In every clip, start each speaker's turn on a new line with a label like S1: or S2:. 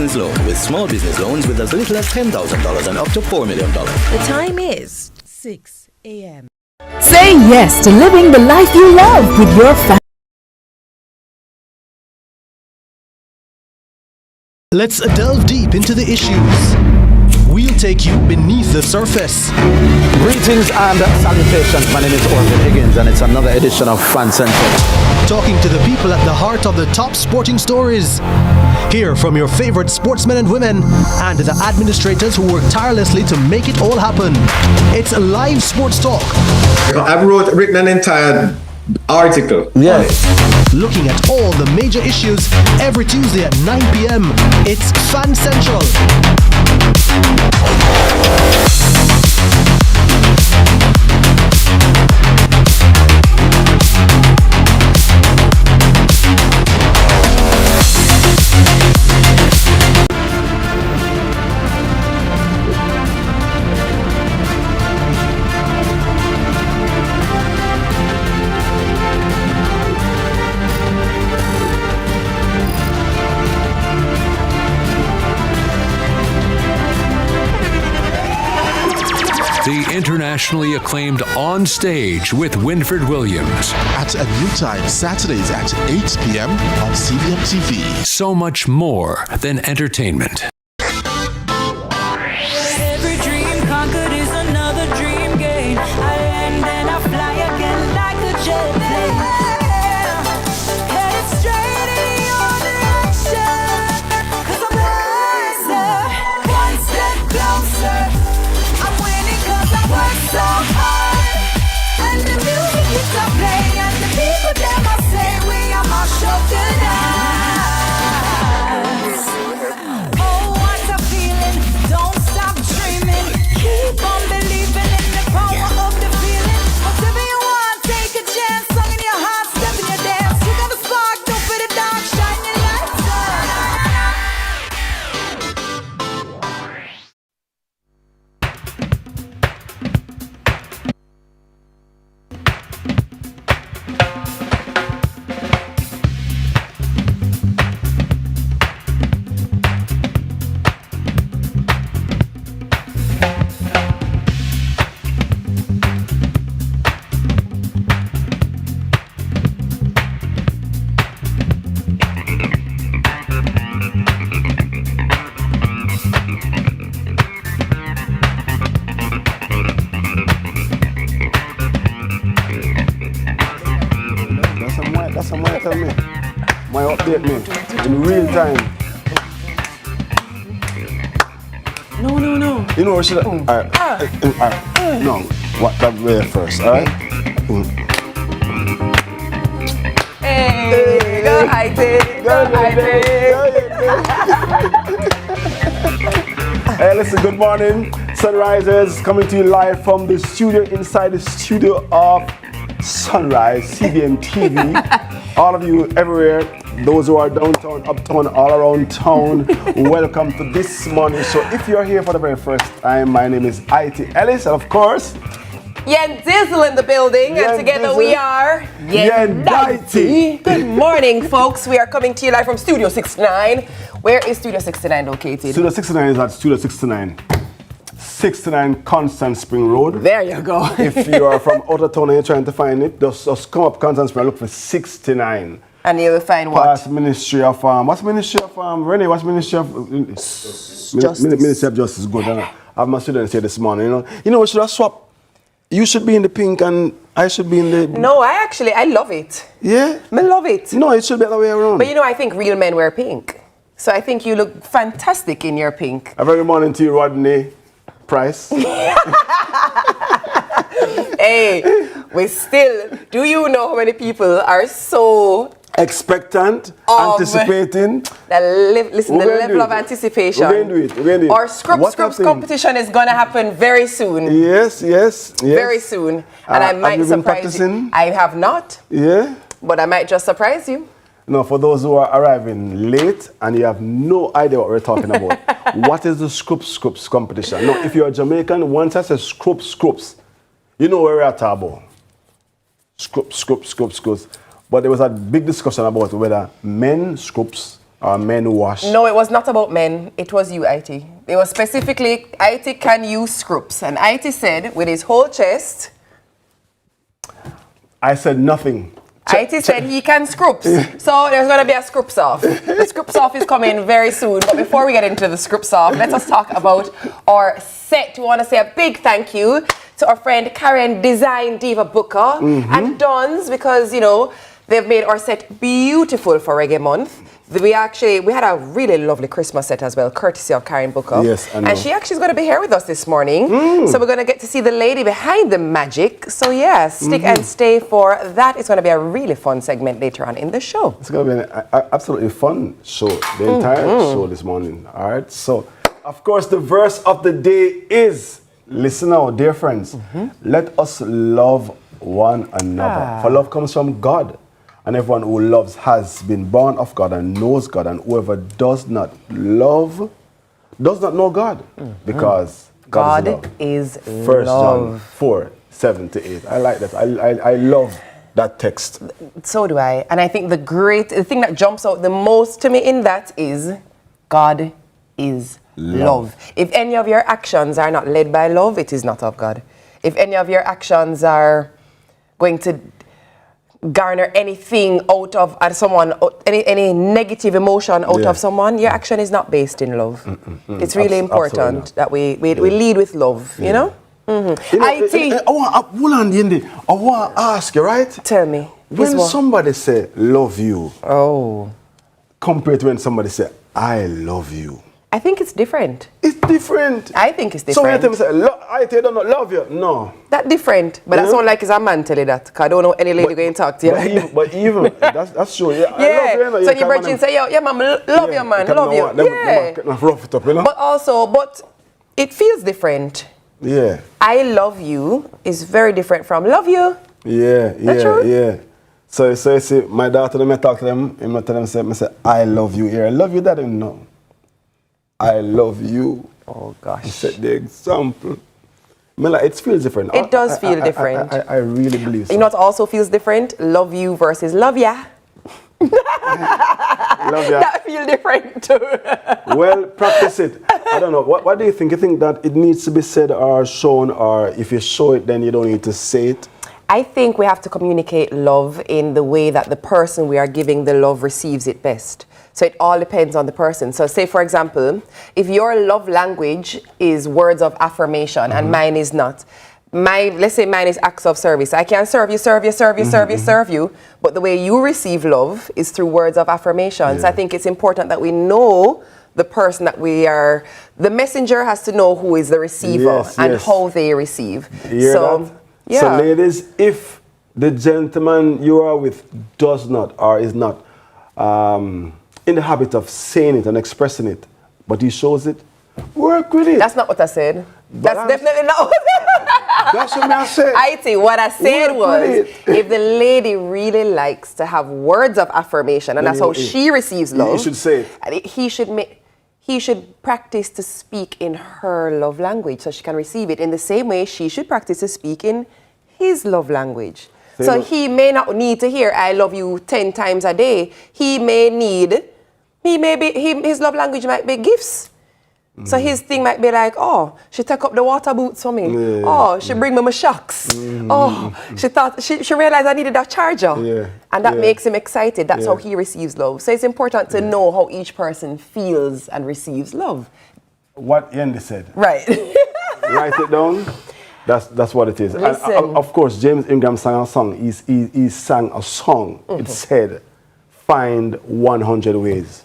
S1: business loan with small business loans with as little as $10,000 and up to $4 million.
S2: The time is 6 a.m.
S3: Say yes to living the life you love with your family.
S4: Let's delve deep into the issues. We'll take you beneath the surface.
S5: Greetings and salutations. My name is Orville Higgins and it's another edition of Fan Central.
S4: Talking to the people at the heart of the top sporting stories. Hear from your favorite sportsmen and women and the administrators who work tirelessly to make it all happen. It's live sports talk.
S6: I've written an entire article.
S5: Yeah.
S4: Looking at all the major issues every Tuesday at 9 p.m. It's Fan Central.
S7: The internationally acclaimed On Stage with Winford Williams.
S8: At a new time, Saturdays at 8 p.m. on CVM TV.
S7: So much more than entertainment.
S9: Every dream conquered is another dream gained. I land and I fly again like a jet plane. Headed straight in your direction. 'Cause I'm wiser, one step closer. I'm winning 'cause I work so hard. And the music keeps on playing. And the people them I say we are my show tonight. Oh, what a feeling. Don't stop dreaming. Keep on believing in the power of the feeling. Whatever you want, take a chance. Song in your heart, step in your dance. You got a spark, don't put it down. Shine your lights on.
S5: That's some way tell me. My update me in real time.
S2: No.
S5: You know what should I? No, what that way first, alright?
S2: Hey, go hide it, go hide it.
S5: Hey, listen, good morning. Sunrisers coming to you live from the studio, inside the studio of Sunrise, CVM TV. All of you everywhere, those who are downtown, uptown, all around town, welcome to this morning show. If you're here for the very first time, my name is It Ellis, and of course,
S2: Yen Dizzle in the building, and together
S5: Dizzle.
S2: we are
S5: Yen Dighty.
S2: Good morning, folks. We are coming to you live from Studio 69. Where is Studio 69 located?
S5: Studio 69 is at Studio 69. 69 Constant Spring Road.
S2: There you go.
S5: If you are from out of town and you're trying to find it, just come up Constant Spring and look for 69.
S2: And you will find what?
S5: Past Ministry of what's Ministry of Renee? What's Ministry of
S2: Justice.
S5: Ministry of Justice? Good. I have my students here this morning. You know, we should have swapped. You should be in the pink and I should be in the.
S2: No, I love it.
S5: Yeah.
S2: I love it.
S5: No, it should be the other way around.
S2: But you know, I think real men wear pink. So I think you look fantastic in your pink.
S5: A very morning to you, Rodney Price.
S2: Hey, do you know how many people are so
S5: expectant, anticipating?
S2: Listen, the level of anticipation.
S5: We're going to do it.
S2: Our Scrubs competition is going to happen very soon.
S5: Yes.
S2: Very soon. And I might surprise you. I have not.
S5: Yeah.
S2: But I might just surprise you.
S5: No, for those who are arriving late and you have no idea what we're talking about, what is the Scrubs competition? No, if you're a Jamaican, once I say Scrubs, you know where we're at about. Scrubs. But there was a big discussion about whether men Scrubs Men wash.
S2: No, it was not about men. It was you, IT. It was specifically, IT can use scrubs. And IT said, with his whole chest,
S5: I said nothing.
S2: IT said he can scrubs. So there's going to be a scrubs off. The scrubs off is coming very soon. But before we get into the scrubs off, let us talk about our set. We want to say a big thank you to our friend Karen Design Diva Booker and Don's, because, you know, they've made our set beautiful for Reggae Month. We had a really lovely Christmas set as well, courtesy of Karen Booker.
S5: Yes, I know.
S2: And she actually is going to be here with us this morning. So we're going to get to see the lady behind the magic. So yeah, stick and stay for that. It's going to be a really fun segment later on in the show.
S5: It's going to be an absolutely fun show, the entire show this morning. All right. So, of course, the verse of the day is, listen now, dear friends, let us love one another. For love comes from God. And everyone who loves has been born of God and knows God. And whoever does not love does not know God. Because God is love. 1 John 4, 7 to 8. I like that. I love that text.
S2: So do I. And I think the thing that jumps out the most to me in that is God is love. If any of your actions are not led by love, it is not of God. If any of your actions are going to garner anything out of someone, any negative emotion out of someone, your action is not based in love. It's really important that we lead with love, you know?
S5: I want to ask you, right?
S2: Tell me.
S5: When somebody say love you, compared to when somebody say I love you,
S2: I think it's different.
S5: It's different.
S2: I think it's different.
S5: So you say, I don't love you. No.
S2: That's different. But that's not like it's a man tell you that. Because I don't know any lady going to talk to you.
S5: But even that's true. Yeah.
S2: I love you, so your virgin say, yeah, man, love you, man. Love you. Yeah.
S5: Rough it up, you know?
S2: But it feels different.
S5: Yeah.
S2: I love you is very different from love you.
S5: Yeah. So you see, my daughter, when I talk to them, I tell them, say, I love you here. I love you, Daddy. No. I love you.
S2: Oh, gosh.
S5: You set the example. It feels different.
S2: It does feel different.
S5: I really believe so.
S2: You know what also feels different? Love you versus love ya.
S5: Love ya.
S2: That feels different too.
S5: Well, practice it. I don't know. What do you think? You think that it needs to be said or shown, or if you show it, then you don't need to say it?
S2: I think we have to communicate love in the way that the person we are giving the love receives it best. So it all depends on the person. So say, for example, if your love language is words of affirmation and mine is not, let's say mine is acts of service. I can serve you, but the way you receive love is through words of affirmation. So I think it's important that we know the person that we are, the messenger has to know who is the receiver and how they receive.
S5: So ladies, if the gentleman you are with does not or is not in the habit of saying it and expressing it, but he shows it, work with it.
S2: That's not what I said. That's definitely not.
S5: That's what I said.
S2: I think what I said was, if the lady really likes to have words of affirmation, and that's how she receives love,
S5: he should say it.
S2: He should practice to speak in her love language so she can receive it. In the same way, she should practice to speak in his love language. So he may not need to hear "I love you" 10 times a day. His love language might be gifts. So his thing might be like, oh, she took up the water boots for me.
S5: Yeah.
S2: Oh, she bring me my shocks. Oh, she realized I needed a charger.
S5: Yeah.
S2: And that makes him excited. That's how he receives love. So it's important to know how each person feels and receives love.
S5: What Yendi said.
S2: Right.
S5: Write it down. That's what it is. And, of course, James Ingram sang a song. He sang a song. It said, find 100 ways.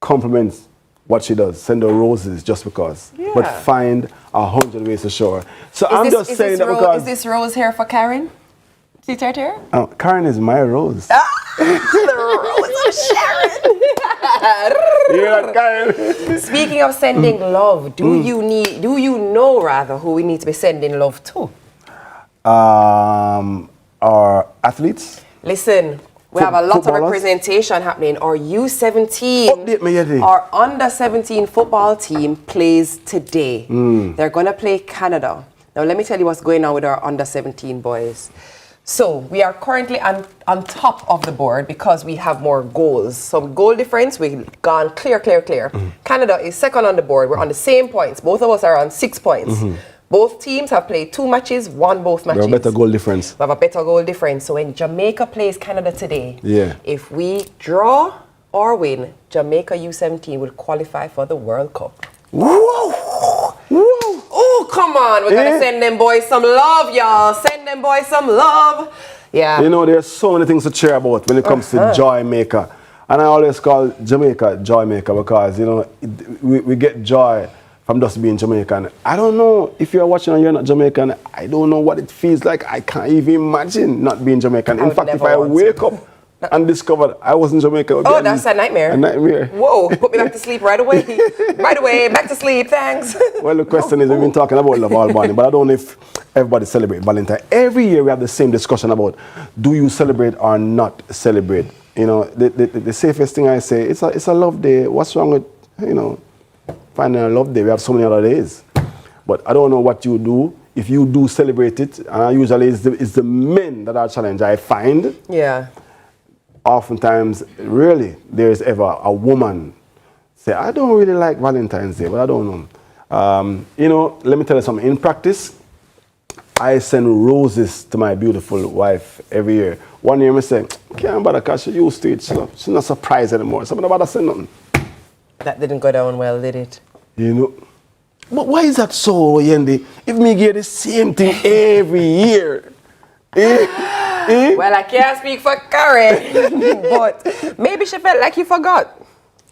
S5: Compliments what she does. Send her roses just because. But find 100 ways to show her. So I'm just saying that because...
S2: Is this rose here for Karen? See it right here?
S5: Karen is my rose.
S2: The rose of Sharon.
S5: Yeah, Karen.
S2: Speaking of sending love, do you know who we need to be sending love to?
S5: Our athletes.
S2: Listen, we have a lot of representation happening. Our U17, our under-17 football team plays today. They're going to play Canada. Now, let me tell you what's going on with our under-17 boys. So we are currently on top of the board because we have more goals. So goal difference, we've gone clear. Canada is second on the board. We're on the same points. Both of us are on 6 points. Both teams have played 2 matches, won both matches.
S5: We have a better goal difference.
S2: We have a better goal difference. So when Jamaica plays Canada today, if we draw or win, Jamaica U17 will qualify for the World Cup.
S5: Whoa!
S2: Oh, come on. We're going to send them boys some love, y'all. Send them boys some love. Yeah.
S5: You know, there's so many things to cheer about when it comes to Joy Maker. And I always call Jamaica Joy Maker because, you know, we get joy from just being Jamaican. I don't know if you're watching and you're not Jamaican, I don't know what it feels like. I can't even imagine not being Jamaican. In fact, if I wake up and discovered I wasn't Jamaican,
S2: oh, that's a nightmare.
S5: A nightmare.
S2: Whoa, put me back to sleep right away. Right away, back to sleep, thanks.
S5: Well, the question is, we've been talking about love all morning, but I don't know if everybody celebrates Valentine. Every year we have the same discussion about, do you celebrate or not celebrate? You know, the safest thing I say, it's a love day. What's wrong with, you know, finding a love day? We have so many other days. But I don't know what you do. If you do celebrate it, usually it's the men that are challenged, I find.
S2: Yeah.
S5: Oftentimes, really, there's ever a woman say, I don't really like Valentine's Day, but I don't know. You know, let me tell you something. In practice, I send roses to my beautiful wife every year. One year I say, can't bother because she used to it. She's not surprised anymore. So I'm not bother saying nothing.
S2: That didn't go down well, did it?
S5: You know. But why is that so, Yendi? If me get the same thing every year.
S2: Well, I can't speak for Karen, but maybe she felt like you forgot.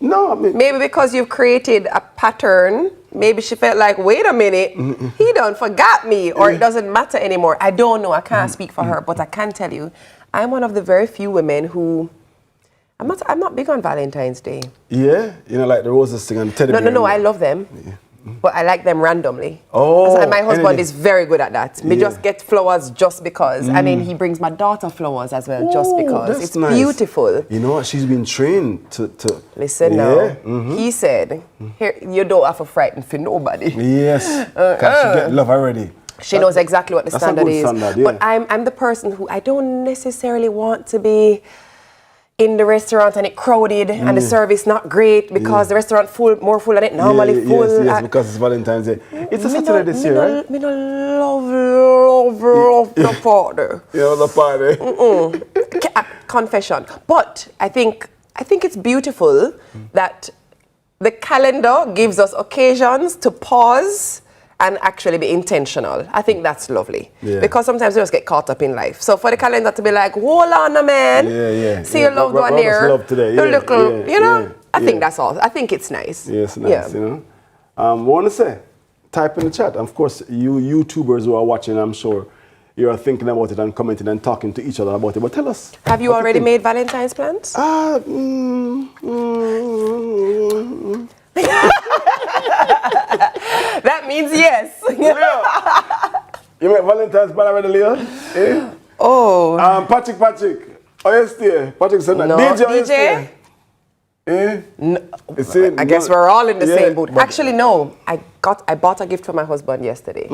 S5: No, I mean,
S2: maybe because you've created a pattern, maybe she felt like, wait a minute, he done forgot me, or it doesn't matter anymore. I don't know, I can't speak for her, but I can tell you, I'm one of the very few women who, I'm not big on Valentine's Day.
S5: Yeah? You know, like the roses thing and the teddy bear.
S2: No, I love them. Yeah. But I like them randomly.
S5: Oh.
S2: And my husband is very good at that. Me just get flowers just because. And then he brings my daughter flowers as well, just because. It's nice. Beautiful.
S5: You know what? She's been trained to...
S2: Listen now. He said, here, you don't have to frighten for nobody.
S5: Yes. Because she get love already.
S2: She knows exactly what the standard is.
S5: Standard, yeah.
S2: But I'm the person who I don't necessarily want to be in the restaurant and it crowded and the service not great because the restaurant more full than it normally full.
S5: Yes, because it's Valentine's Day. It's a Saturday this year, right?
S2: Me no love the party.
S5: You know the party?
S2: Confession. But I think it's beautiful that the calendar gives us occasions to pause and actually be intentional. I think that's lovely. Yeah. Because sometimes we just get caught up in life. So for the calendar to be like, hold on a man. See your loved one here.
S5: Love today.
S2: You know? I think that's all. I think it's nice.
S5: Yes, nice, you know. I want to say, type in the chat. Of course, you YouTubers who are watching, I'm sure you're thinking about it and commenting and talking to each other about it. But tell us.
S2: Have you already made Valentine's plans? That means yes.
S5: You make Valentine's plan already, Leo?
S2: Oh.
S5: Patrick. Oh, yes, dear. Patrick said that.
S2: No. DJ?
S5: No.
S2: I guess we're all in the same boat. Actually, no. I bought a gift for my husband yesterday.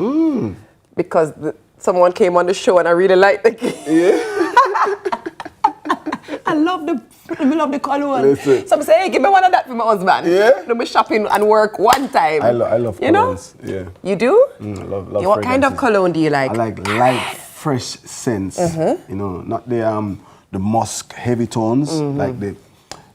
S2: Because someone came on the show and I really liked the gift. I love the cologne. Listen. Some say, hey, give me one of that for my husband. Yeah. Let me shopping and work one time.
S5: I love colognes. Yeah.
S2: You do?
S5: Love
S2: what kind of cologne do you like?
S5: I like light, fresh scents. You know, not the musk heavy tones, like the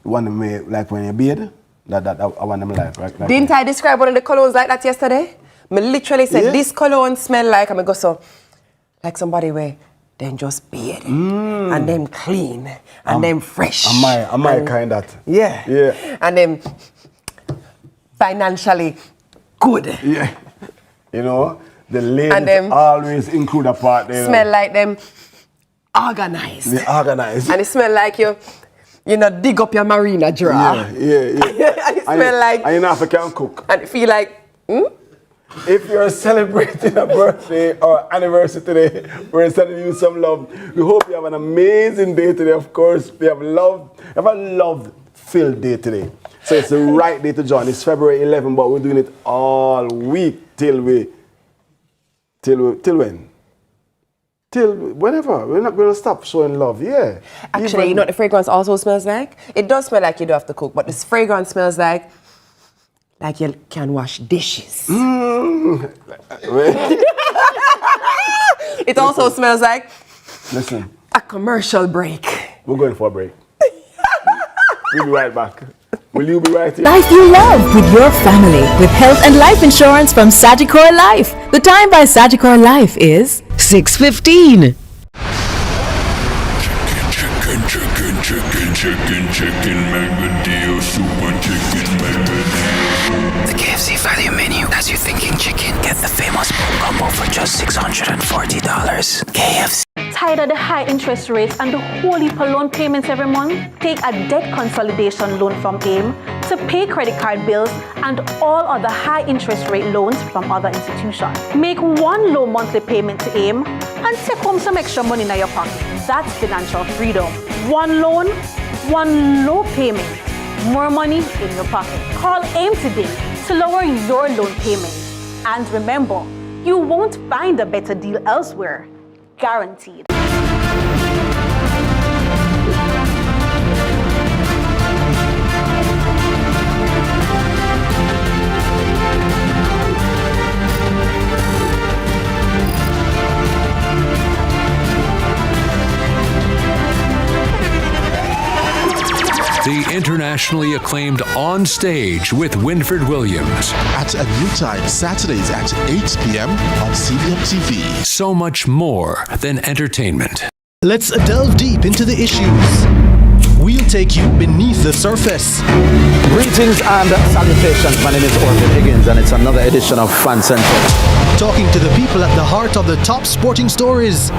S5: one that made, like when you bathe. That I want them like. Right,
S2: Didn't I describe one of the colognes like that yesterday? I literally said this cologne smell like, I'm going to go so, like somebody way. Then just bathe and then clean and then fresh.
S5: Am I kind of that?
S2: Yeah. And then financially good.
S5: Yeah. You know, the ladies always include a part there.
S2: Smell like them organized.
S5: They're organized.
S2: And it smell like you dig up your marina drawer.
S5: Yeah.
S2: And it smell like...
S5: And you know if you can cook.
S2: And it feel like...
S5: If you're celebrating a birthday or anniversary today, we're sending you some love. We hope you have an amazing day today, of course. We have a love-filled day today. So it's the right day to join. It's February 11, but we're doing it all week till when? till whenever. We're not going to stop showing love, yeah.
S2: Actually, you know what the fragrance also smells like? It does smell like you do have to cook, but this fragrance smells like you can wash dishes. It also smells like a commercial break.
S5: We're going for a break. We'll be right back. Will you be right here?
S3: Life you love with your family with health and life insurance from Sagicor Life. The time by Sagicor Life is 6:15.
S10: Chicken, mega deal, super chicken, mega deal.
S1: The KFC value menu has you thinking chicken. Get the famous combo for just $640. KFC.
S11: Tired of the high interest rates and the whole heap of loan payments every month? Take a debt consolidation loan from AIM to pay credit card bills and all other high interest rate loans from other institutions. Make one low monthly payment to AIM and take home some extra money in your pocket. That's financial freedom. One loan, one low payment, more money in your pocket. Call AIM today to lower your loan payments. And remember, you won't find a better deal elsewhere. Guaranteed.
S7: The internationally acclaimed On Stage with Winfred Williams.
S8: At a new time, Saturdays at 8 p.m. on CVMTV.
S7: So much more than entertainment.
S4: Let's delve deep into the issues. We'll take you beneath the surface.
S12: Greetings and salutations. My name is Orville Higgins and it's another edition of Fan Central.
S4: Talking to the people at the heart of the top sporting stories.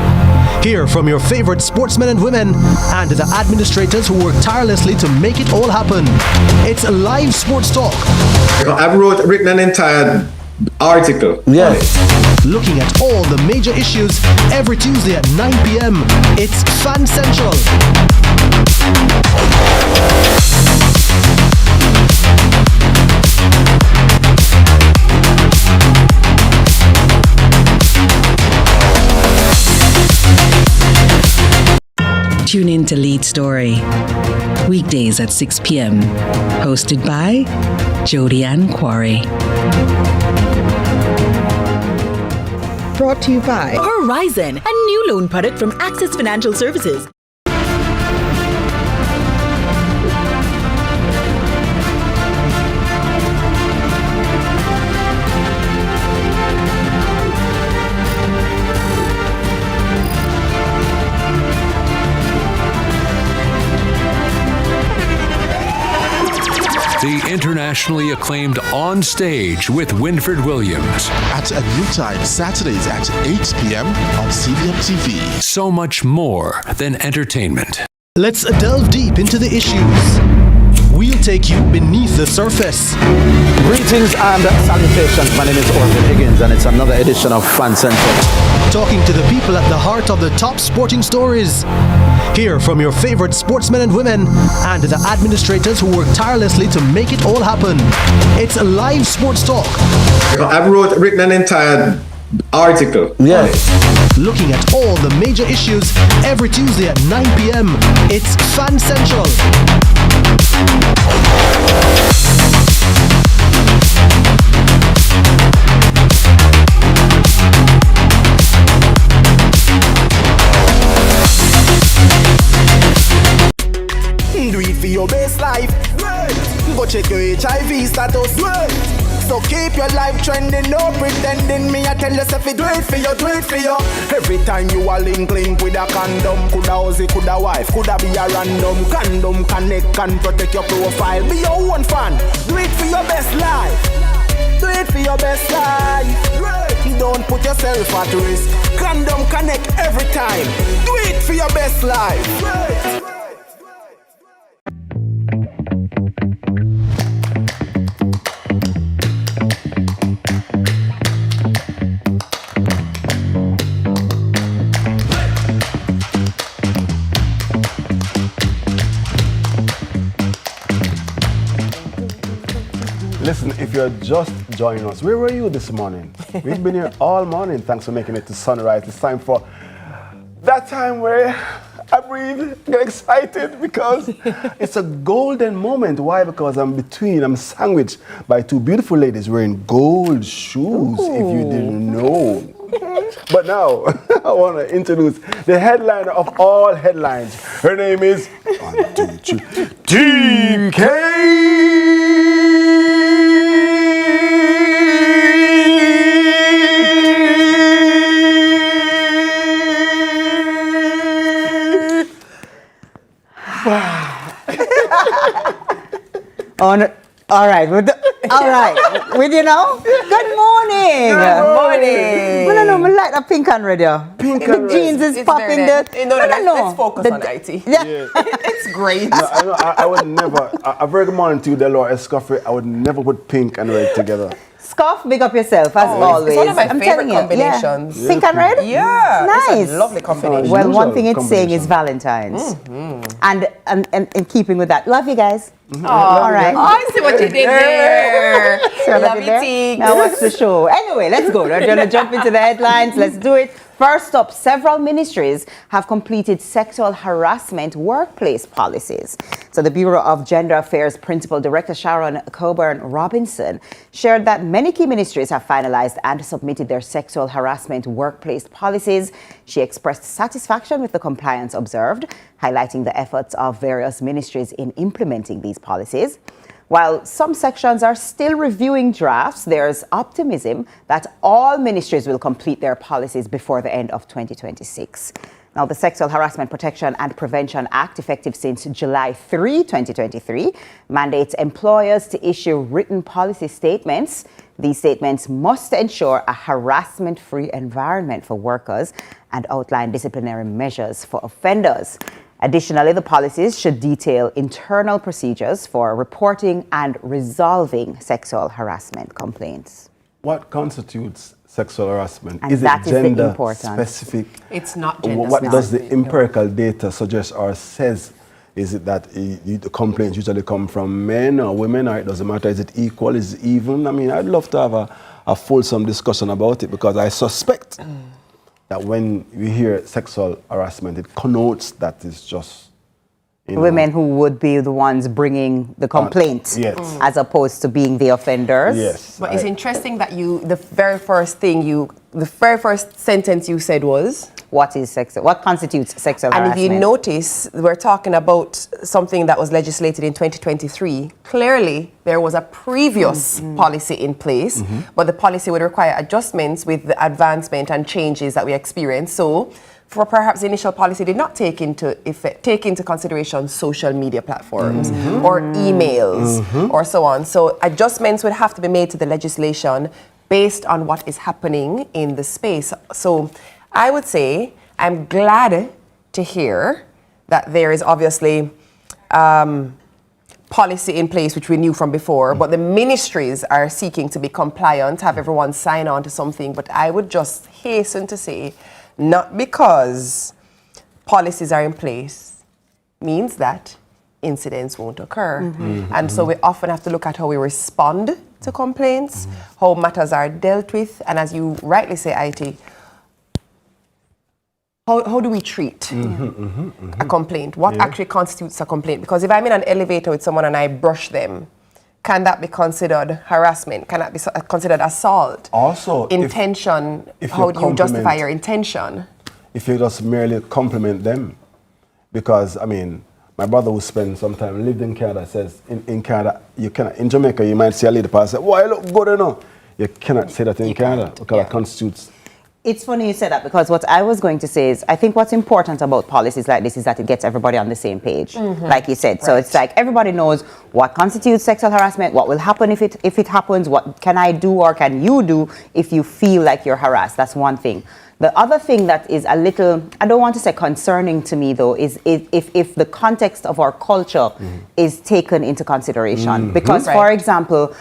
S4: Hear from your favorite sportsmen and women and the administrators who work tirelessly to make it all happen. It's live sports talk.
S6: I've written an entire article.
S12: Yeah.
S4: Looking at all the major issues every Tuesday at 9 p.m. It's Fan Central.
S13: Tune in to Lead Story, weekdays at 6 p.m. Hosted by Jody Ann Quarry.
S14: Brought to you by Horizon, a new loan product from Access Financial Services.
S7: The internationally acclaimed On Stage with Winfred Williams.
S8: At a new time, Saturdays at 8 p.m. on CVMTV.
S7: So much more than entertainment.
S4: Let's delve deep into the issues. We'll take you beneath the surface.
S12: Greetings and salutations. My name is Orville Higgins and it's another edition of Fan Central.
S4: Talking to the people at the heart of the top sporting stories. Hear from your favorite sportsmen and women and the administrators who work tirelessly to make it all happen. It's live sports talk.
S6: I've written an entire article.
S12: Yeah.
S4: Looking at all the major issues every Tuesday at 9 p.m. It's Fan Central.
S15: Do it for your best life. Go check your HIV status. So keep your life trending, no pretending. Me I tell yourself do it for you, do it for you. Every time you are link with a condom. Coulda husband, coulda wife, coulda be a random. Condom connect can protect your profile. Be your own fan. Do it for your best life. Do it for your best life. Don't put yourself at risk. Condom connect every time. Do it for your best life.
S5: Listen, if you're just joining us, where were you this morning? We've been here all morning. Thanks for making it to sunrise. It's time for that time where I breathe, get excited because it's a golden moment. Why? Because I'm sandwiched by two beautiful ladies wearing gold shoes, if you didn't know. But now, I want to introduce the headliner of all headlines. Her name is TK!
S16: All right. With you now? Good morning.
S2: Good morning.
S16: No, I like the pink and red.
S2: Pink
S16: and red. The jeans is popping.
S2: Let's focus on IT.
S16: Yeah.
S2: It's great.
S5: No, I would never, a very good morning to you, Delor Escoffrey. I would never put pink and red together.
S16: Scuff, big up yourself, as always.
S2: It's one of my favorite combinations.
S16: Yeah. Pink and red?
S2: Yeah.
S16: Nice.
S2: It's a lovely combination.
S16: Well, one thing it's saying is Valentine's. And in keeping with that, love you guys. All right.
S2: Oh, I see what you did there. Love you, T.
S16: Now watch the show. Anyway, let's go. We're going to jump into the headlines. Let's do it. First up, several ministries have completed sexual harassment workplace policies. So the Bureau of Gender Affairs Principal Director Sharon Coburn Robinson shared that many key ministries have finalized and submitted their sexual harassment workplace policies. She expressed satisfaction with the compliance observed, highlighting the efforts of various ministries in implementing these policies. While some sections are still reviewing drafts, there's optimism that all ministries will complete their policies before the end of 2026. Now, the Sexual Harassment Protection and Prevention Act, effective since July 3, 2023, mandates employers to issue written policy statements. These statements must ensure a harassment-free environment for workers and outline disciplinary measures for offenders. Additionally, the policies should detail internal procedures for reporting and resolving sexual harassment complaints.
S5: What constitutes sexual harassment?
S16: And
S5: is
S16: that
S5: it gender
S16: the important.
S5: specific?
S2: It's not gender
S5: What
S2: specific.
S5: does the empirical data suggest or says? Is it that the complaints usually come from men or women, or it doesn't matter? Is it equal? Is it even? I mean, I'd love to have a fulsome discussion about it, because I suspect that when we hear sexual harassment, it connotes that it's just
S16: women who would be the ones bringing the complaint,
S5: yes,
S16: as opposed to being the offenders.
S5: Yes.
S2: But it's interesting that the very first sentence you said was,
S16: what constitutes sexual harassment?
S2: And if you notice, we're talking about something that was legislated in 2023. Clearly, there was a previous policy in place, but the policy would require adjustments with the advancement and changes that we experienced. So, for perhaps the initial policy did not take into consideration social media platforms or emails or so on. So adjustments would have to be made to the legislation based on what is happening in the space. So I would say I'm glad to hear that there is obviously policy in place, which we knew from before, but the ministries are seeking to be compliant, have everyone sign on to something. But I would just hasten to say, not because policies are in place means that incidents won't occur. And so we often have to look at how we respond to complaints, how matters are dealt with, and as you rightly say, IT, how do we treat a complaint? What actually constitutes a complaint? Because if I'm in an elevator with someone and I brush them, can that be considered harassment? Can that be considered assault?
S5: Also,
S2: intention, how do you justify your intention?
S5: If you just merely compliment them. Because, I mean, my brother who spent some time, lived in Canada, says in Canada, you cannot, in Jamaica, you might see a lady pass and say, "Why you look good enough?" You cannot say that in Canada, because it constitutes.
S16: It's funny you said that, because what I was going to say is, I think what's important about policies like this is that it gets everybody on the same page, like you said. So it's like everybody knows what constitutes sexual harassment, what will happen if it happens, what can I do or can you do if you feel like you're harassed. That's one thing. The other thing that is a little, I don't want to say concerning to me though, is if the context of our culture is taken into consideration. Because for example,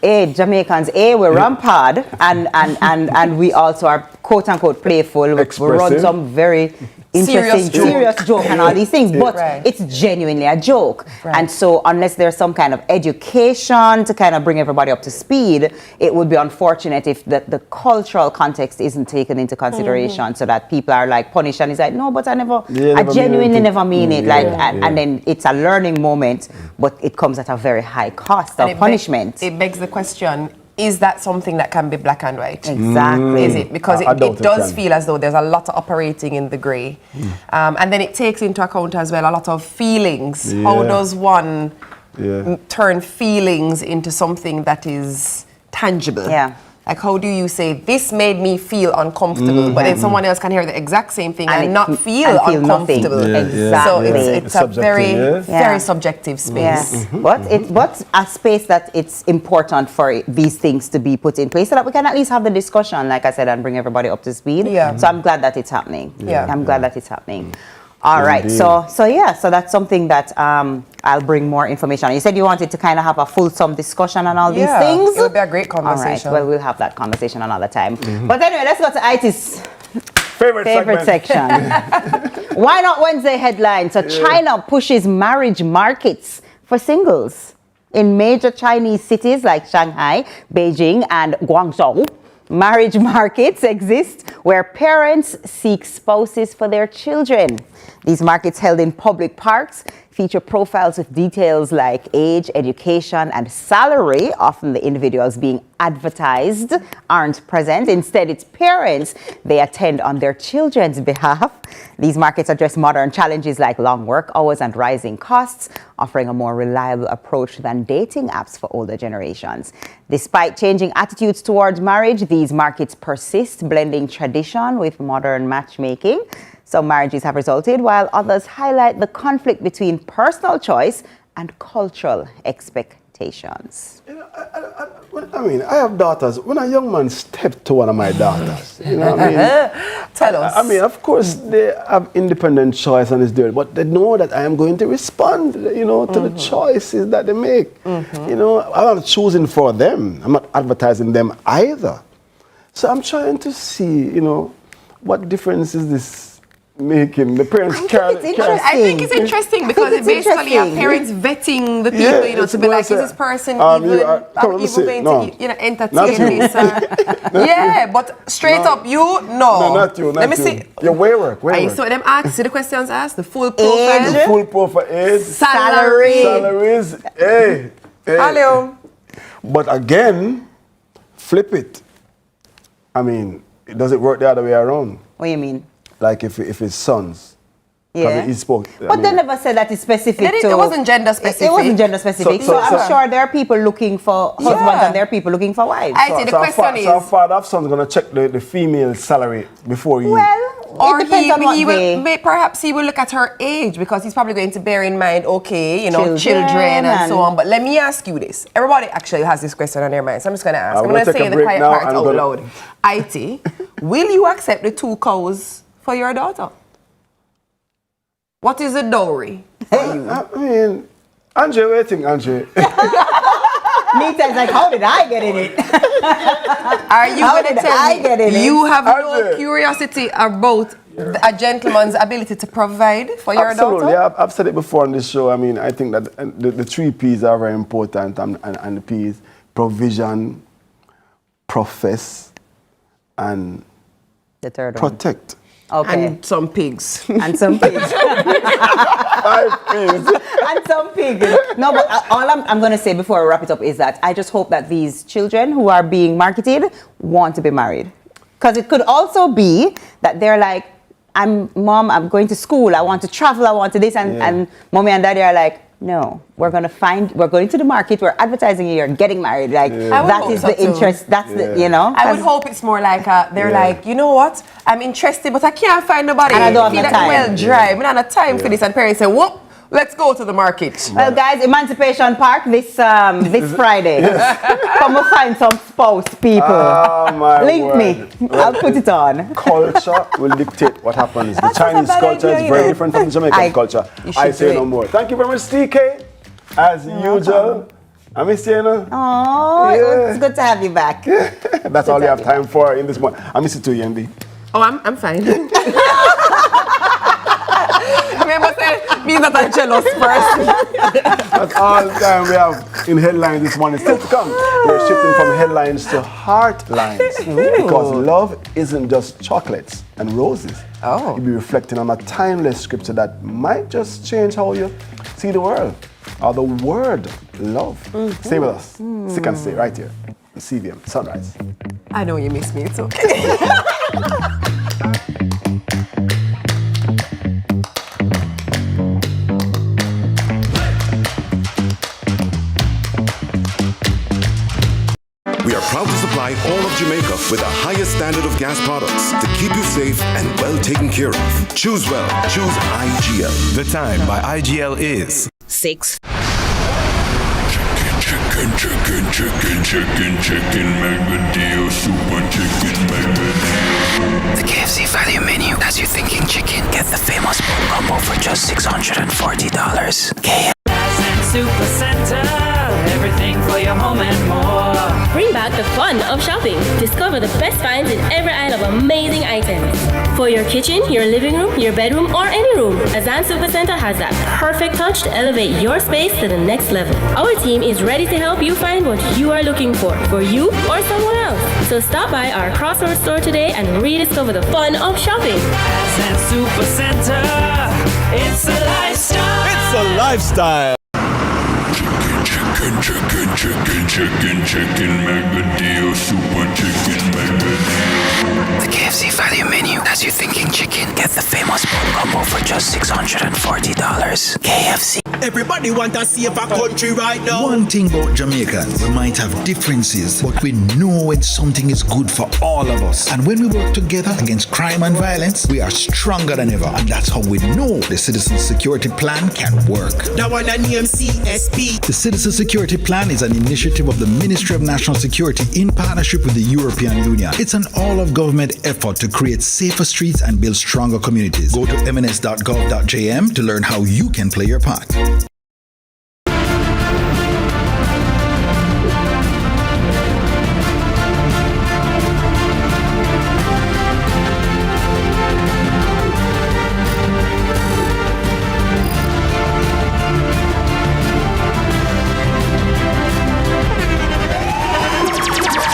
S16: Jamaicans, we're rampant and we also are quote unquote playful. We run
S5: Expressive.
S16: some very interesting, serious joke and all these things, but it's genuinely a joke. And so unless there's some kind of education to kind of bring everybody up to speed, it would be unfortunate if the cultural context isn't taken into consideration, so that people are like punished and it's like, no, but I genuinely never mean it. And then it's a learning moment, but it comes at a very high cost of punishment.
S2: It begs the question, is that something that can be black and white?
S16: Exactly.
S2: Is it? Because it does feel as though there's a lot of operating in the grey. And then it takes into account as well a lot of feelings. How does one turn feelings into something that is tangible? Like, how do you say, this made me feel uncomfortable, but then someone else can hear the exact same thing and not feel uncomfortable.
S16: Exactly.
S2: So it's a very subjective space.
S16: But it's a space that it's important for these things to be put in place so that we can at least have the discussion, like I said, and bring everybody up to speed. So I'm glad that it's happening. I'm glad that it's happening. All right, so that's something that I'll bring more information on. You said you wanted to kind of have a fulsome discussion on all these things.
S2: It would be a great conversation.
S16: All right, well, we'll have that conversation another time. But anyway, let's go to IT's favorite section. Why Not Wednesday headline? So China pushes marriage markets for singles. In major Chinese cities like Shanghai, Beijing, and Guangzhou, marriage markets exist where parents seek spouses for their children. These markets, held in public parks, feature profiles with details like age, education, and salary. Often the individuals being advertised aren't present. Instead, it's parents they attend on their children's behalf. These markets address modern challenges like long work hours and rising costs, offering a more reliable approach than dating apps for older generations. Despite changing attitudes towards marriage, these markets persist, blending tradition with modern matchmaking. Some marriages have resulted, while others highlight the conflict between personal choice and cultural expectations.
S5: I have daughters. When a young man steps to one of my daughters, you know what I mean?
S2: Tell us.
S5: I mean, of course, they have independent choice and it's there, but they know that I am going to respond, to the choices that they make. I'm not choosing for them. I'm not advertising them either. So I'm trying to see, what difference is this making? The parents
S2: I think it's interesting because it's basically your parents vetting the people, to be like, is this person even going to entertain this? But straight up, no.
S5: No, not you.
S2: Let me see.
S5: Your work.
S2: So them ask, see the questions asked, the full profile.
S5: The full profile age.
S2: Salaries.
S5: Hey.
S2: Hello.
S5: But again, flip it. I mean, does it work the other way around?
S16: What do you mean?
S5: Like if it's sons.
S16: Yeah.
S5: He spoke.
S16: But they never said that it's specific to...
S2: It wasn't gender specific.
S16: It wasn't gender specific. So I'm sure there are people looking for husbands and there are people looking for wives.
S2: I see, the question is...
S5: So a father of son's going to check the female salary before he...
S16: Or
S2: perhaps he will look at her age because he's probably going to bear in mind, children and so on. But let me ask you this. Everybody actually has this question on their mind, so I'm just going to ask. I'm going to say the quiet part out loud. IT, will you accept the 2 cows for your daughter? What is the dowry for you?
S5: I mean, Andre, what do you think, Andre?
S16: Nita's like, how did I get in it?
S2: Are you going to tell me you have no curiosity about a gentleman's ability to provide for your daughter?
S5: Absolutely. I've said it before on this show. I mean, I think that the 3 P's are very important, and the P's: provision, profess, and
S16: the third
S5: protect.
S16: Okay.
S2: And some pigs.
S16: And some pigs.
S5: 5 pigs.
S16: And some pigs. No, but all I'm going to say before I wrap it up is that I just hope that these children who are being marketed want to be married. Because it could also be that they're like, Mom, I'm going to school, I want to travel, I want to this, and Mommy and Daddy are like, no, we're going to the market, we're advertising you're getting married. Like, that is the interest, that's the,
S2: I would hope it's more like, they're like, you know what, I'm interested, but I can't find nobody.
S16: And I don't have the time.
S2: Well dry, I don't have time for this. And parents say, whoop, let's go to the market.
S16: Well, guys, Emancipation Park this Friday. Come and find some spouse people.
S5: Oh, my
S16: Link
S5: word.
S16: me. I'll put it on.
S5: Culture will dictate what happens. The Chinese culture is very different from the Jamaican culture. I say no more. Thank you very much, TK, as usual. I miss you, you know.
S16: Oh, it's good to have you back.
S5: That's all you have time for in this morning. I miss you too, Yendi.
S2: Oh, I'm fine. Remember, me not a jealous person.
S5: That's all the time we have in headlines this morning. Still to come, we're shifting from headlines to heart lines. Because love isn't just chocolates and roses.
S2: Oh.
S5: You'll be reflecting on a timeless scripture that might just change how you see the world. Or the word love. Stay with us. Stick and stay right here. CVM Sunrise.
S2: I know you miss me, it's okay.
S17: We are proud to supply all of Jamaica with the highest standard of gas products to keep you safe and well taken care of. Choose well. Choose IGL.
S18: The time by IGL is
S13: 6.
S10: Chicken, mega deal, super chicken, mega deal.
S1: The KFC value menu has you thinking chicken. Get the famous bone combo for just $640. KFC
S19: Super Center, everything for your home and more.
S20: Bring back the fun of shopping. Discover the best finds in every aisle of amazing items. For your kitchen, your living room, your bedroom, or any room, Azan Super Center has that perfect touch to elevate your space to the next level. Our team is ready to help you find what you are looking for you or someone else. So stop by our Crossroads store today and rediscover the fun of shopping.
S19: Azan Super Center, it's a lifestyle.
S18: It's a lifestyle.
S10: Chicken, mega deal, super chicken, mega deal.
S1: The KFC value menu has you thinking chicken. Get the famous bone combo for just $640. KFC.
S21: Everybody want to see a country right now.
S22: One thing about Jamaicans, we might have differences, but we know when something is good for all of us. And when we work together against crime and violence, we are stronger than ever. And that's how we know the Citizen Security Plan can work.
S21: That one name CSP.
S22: The Citizen Security Plan is an initiative of the Ministry of National Security in partnership with the European Union. It's an all-of-government effort to create safer streets and build stronger communities. Go to mns.gov.jm to learn how you can play your part.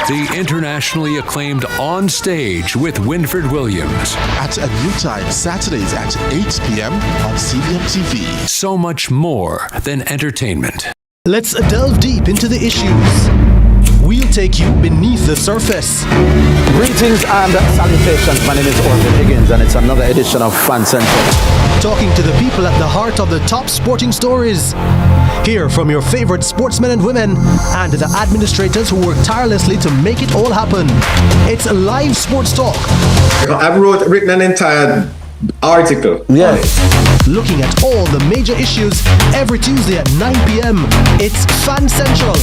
S7: The internationally acclaimed On Stage with Winfred Williams.
S8: At a new time, Saturdays at 8 p.m. on CVM TV.
S7: So much more than entertainment.
S4: Let's delve deep into the issues. We'll take you beneath the surface.
S12: Greetings and salutations. My name is Orville Higgins, and it's another edition of Fan Central.
S4: Talking to the people at the heart of the top sporting stories. Hear from your favorite sportsmen and women and the administrators who work tirelessly to make it all happen. It's live sports talk.
S6: I've written an entire article.
S12: Yeah.
S4: Looking at all the major issues every Tuesday at 9 p.m. It's Fan Central.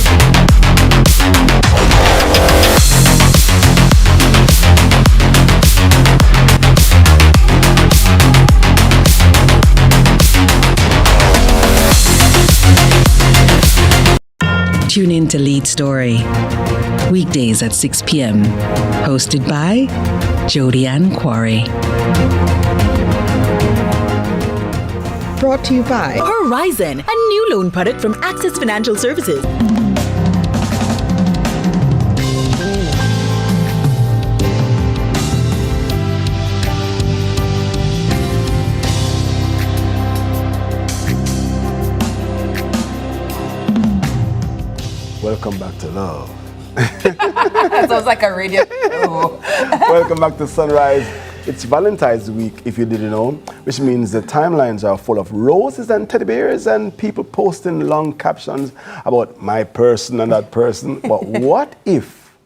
S13: Tune in to Lead Story. Weekdays at 6 p.m. Hosted by Jody Ann Quarry.
S14: Brought to you by Horizon, a new loan product from Access Financial Services.
S5: Welcome back to love.
S2: Sounds like a radio show.
S5: Welcome back to Sunrise. It's Valentine's week, if you didn't know, which means the timelines are full of roses and teddy bears and people posting long captions about my person and that person. But what if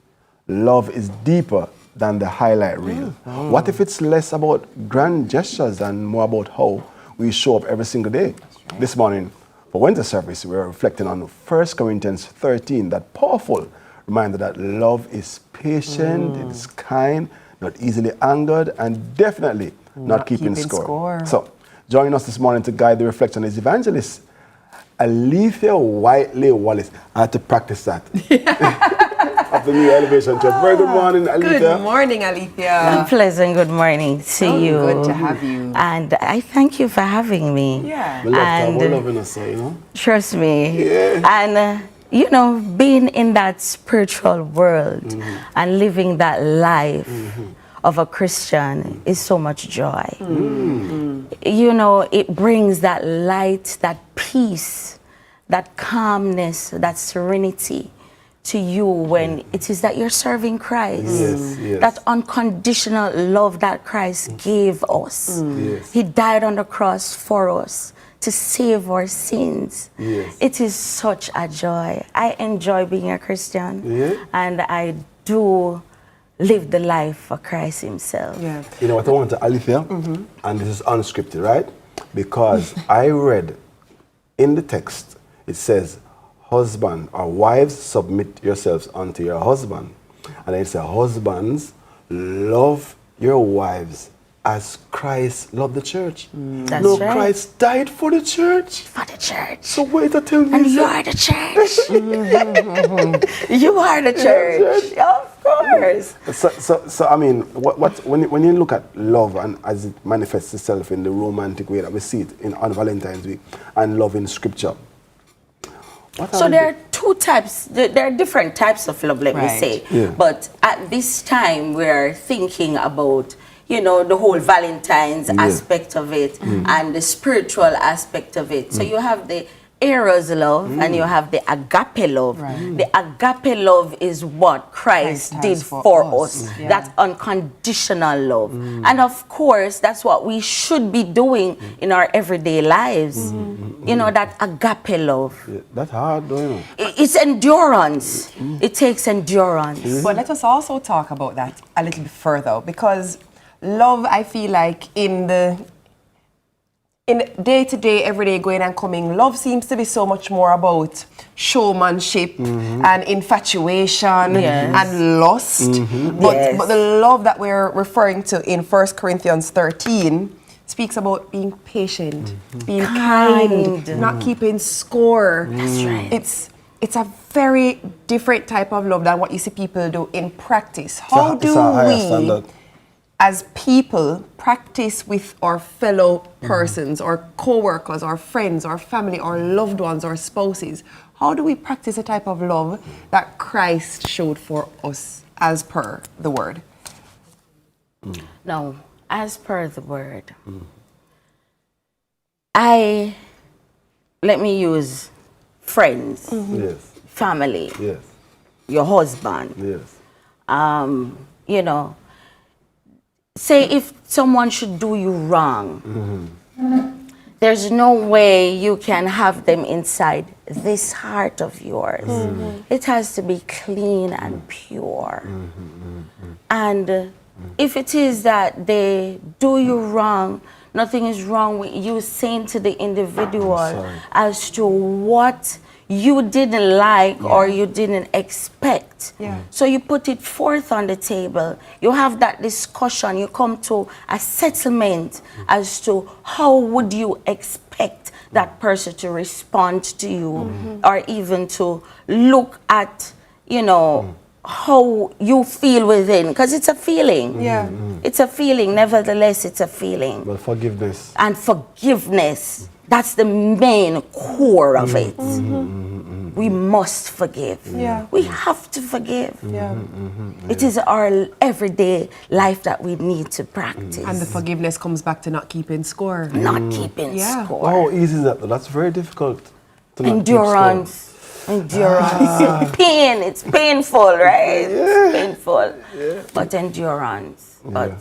S5: love is deeper than the highlight reel? What if it's less about grand gestures and more about how we show up every single day? This morning, for Wednesday service, we're reflecting on 1 Corinthians 13, that powerful reminder that love is patient, it's kind, not easily angered, and definitely not keeping score. So, joining us this morning to guide the reflection is evangelist Alethea Whiteley Wallace. I had to practice that. Of the new elevation church. Very good morning, Alethea.
S2: Good morning, Alethea.
S3: A pleasant good morning to you.
S2: Good to have you.
S3: And I thank you for having me.
S2: Yeah.
S5: We love we're loving us, you know.
S3: Trust me.
S5: Yeah.
S3: And you know, being in that spiritual world and living that life of a Christian is so much joy. You know, it brings that light, that peace, that calmness, that serenity to you when it is that you're serving Christ.
S5: Yes, yes.
S3: That unconditional love that Christ gave us.
S5: Yes.
S3: He died on the cross for us to save our sins.
S5: Yes.
S3: It is such a joy. I enjoy being a Christian, and I do live the life for Christ himself.
S2: Yeah.
S5: You know what I want to Alethea? And this is unscripted, right? Because I read in the text, it says, husband or wives, submit yourselves unto your husband. And it says, husbands, love your wives as Christ loved the church.
S3: That's
S5: no,
S3: right.
S5: Christ died for the church.
S3: For the church.
S5: So wait to tell me.
S3: And you are the church. You are the church. Of course.
S5: So I mean, when you look at love and as it manifests itself in the romantic way that we see it on Valentine's Week and love in Scripture.
S3: So there are two types, there are different types of love, let me say.
S5: Yeah.
S3: But at this time, we're thinking about, you know, the whole Valentine's aspect of it and the spiritual aspect of it. So you have the Eros love and you have the agape love. The agape love is what Christ did for us. That unconditional love. And of course, that's what we should be doing in our everyday lives. You know, that agape love.
S5: Yeah, that's hard, don't you know?
S3: It's endurance. It takes endurance.
S2: But let us also talk about that a little bit further, because love, I feel like in day-to-day, everyday going and coming, love seems to be so much more about showmanship and infatuation and lust. But the love that we're referring to in 1 Corinthians 13 speaks about being patient, being kind, not keeping score.
S3: That's right.
S2: It's a very different type of love than what you see people do in practice. How do we, as people, practice with our fellow persons, our co-workers, our friends, our family, our loved ones, our spouses? How do we practice a type of love that Christ showed for us as per the word?
S3: No, as per the word. Let me use friends, family, your husband. You know, say if someone should do you wrong, there's no way you can have them inside this heart of yours. It has to be clean and pure. And if it is that they do you wrong, nothing is wrong with you saying to the individual as to what you didn't like or you didn't expect. So you put it forth on the table. You have that discussion. You come to a settlement as to how would you expect that person to respond to you or even to look at, you know, how you feel within, because it's a feeling. It's a feeling, nevertheless, it's a feeling.
S5: But forgiveness.
S3: And forgiveness, that's the main core of it. We must forgive. We have to forgive. It is our everyday life that we need to practice.
S2: And the forgiveness comes back to not keeping score.
S3: Not keeping score.
S5: How easy is that? That's very difficult. To not keep
S3: Endurance.
S5: score.
S3: Endurance. Pain. It's painful, right? It's painful. But endurance. But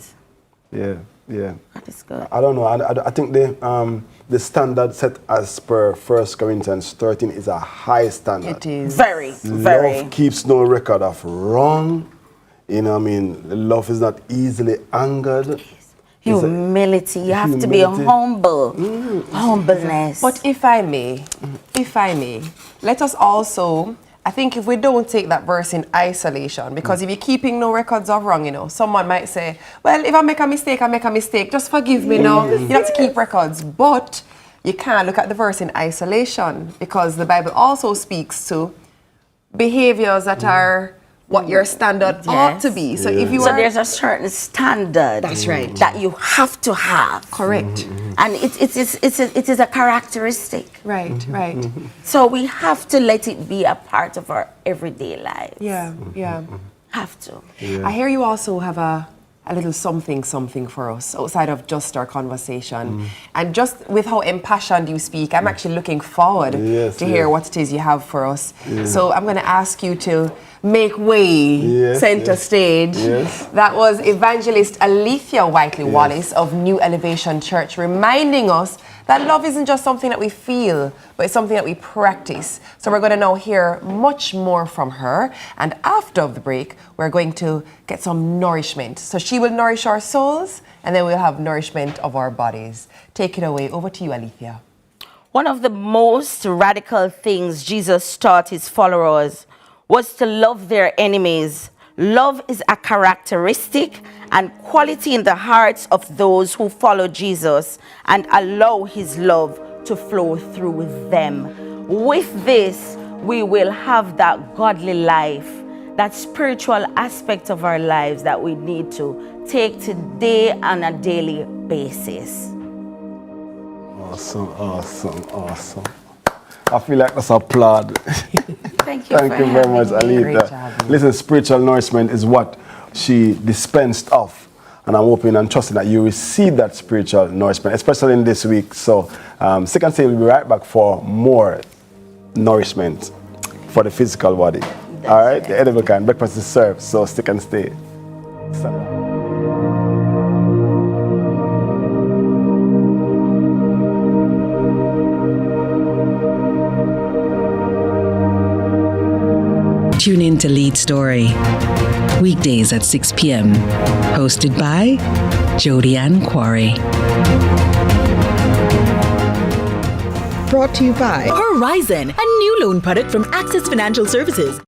S3: that is good.
S5: I don't know. I think the standard set as per 1 Corinthians 13 is a high standard.
S2: It is.
S3: Very.
S5: Love keeps no record of wrong. You know what I mean? Love is not easily angered.
S3: Humility. You have to be humble. Humbleness.
S2: But if I may, let us also, I think if we don't take that verse in isolation, because if you're keeping no records of wrong, you know, someone might say, well, if I make a mistake, I make a mistake. Just forgive me now. You have to keep records. But you can't look at the verse in isolation, because the Bible also speaks to behaviors that are what your standard ought to be. So if you
S3: so
S2: are,
S3: there's a certain standard.
S2: That's right.
S3: That you have to have.
S2: Correct.
S3: And it is a characteristic.
S2: Right, right.
S3: So we have to let it be a part of our everyday lives.
S2: Yeah, yeah.
S3: Have to.
S2: I hear you also have a little something for us outside of just our conversation. And just with how impassioned you speak, I'm actually looking forward to hear what it is you have for us. So I'm going to ask you to make way center stage. That was Evangelist Alethea Whiteley-Wallace of New Elevation Church, reminding us that love isn't just something that we feel, but it's something that we practice. So we're going to now hear much more from her. And after the break, we're going to get some nourishment. So she will nourish our souls, and then we'll have nourishment of our bodies. Take it away. Over to you, Alethea.
S3: One of the most radical things Jesus taught his followers was to love their enemies. Love is a characteristic and quality in the hearts of those who follow Jesus and allow his love to flow through them. With this, we will have that godly life, that spiritual aspect of our lives that we need to take today on a daily basis.
S5: Awesome, awesome, awesome. I feel like that's applaud.
S3: Thank you.
S5: Thank you very much, Alethea. Listen, spiritual nourishment is what she dispensed of. And I'm hoping and trusting that you receive that spiritual nourishment, especially in this week. So, Stick and Stay will be right back for more nourishment for the physical body. All right? The edible kind. Breakfast is served, so stick and stay.
S13: Tune in to Lead Story, weekdays at 6 p.m. Hosted by Jody Ann Quarry.
S14: Brought to you by Horizon, a new loan product from Access Financial Services.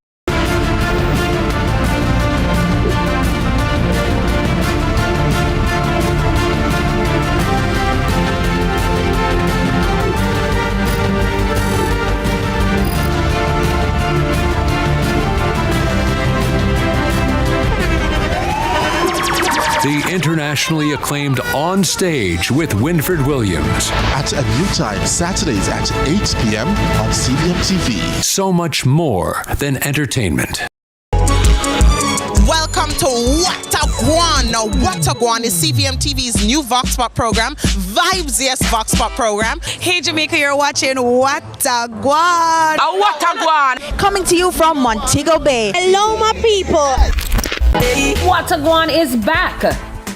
S7: The internationally acclaimed On Stage with Winfred Williams.
S8: At a new time, Saturdays at 8 p.m. on CVMTV.
S7: So much more than entertainment.
S9: Welcome to What a Guan. Now, What a Guan is CVMTV's new Vox Pop program, Vibes Yes Vox Pop program. Hey Jamaica, you're watching What a Guan. What a Guan.
S14: Coming to you from Montego Bay. Hello, my people.
S11: What a Guan is back.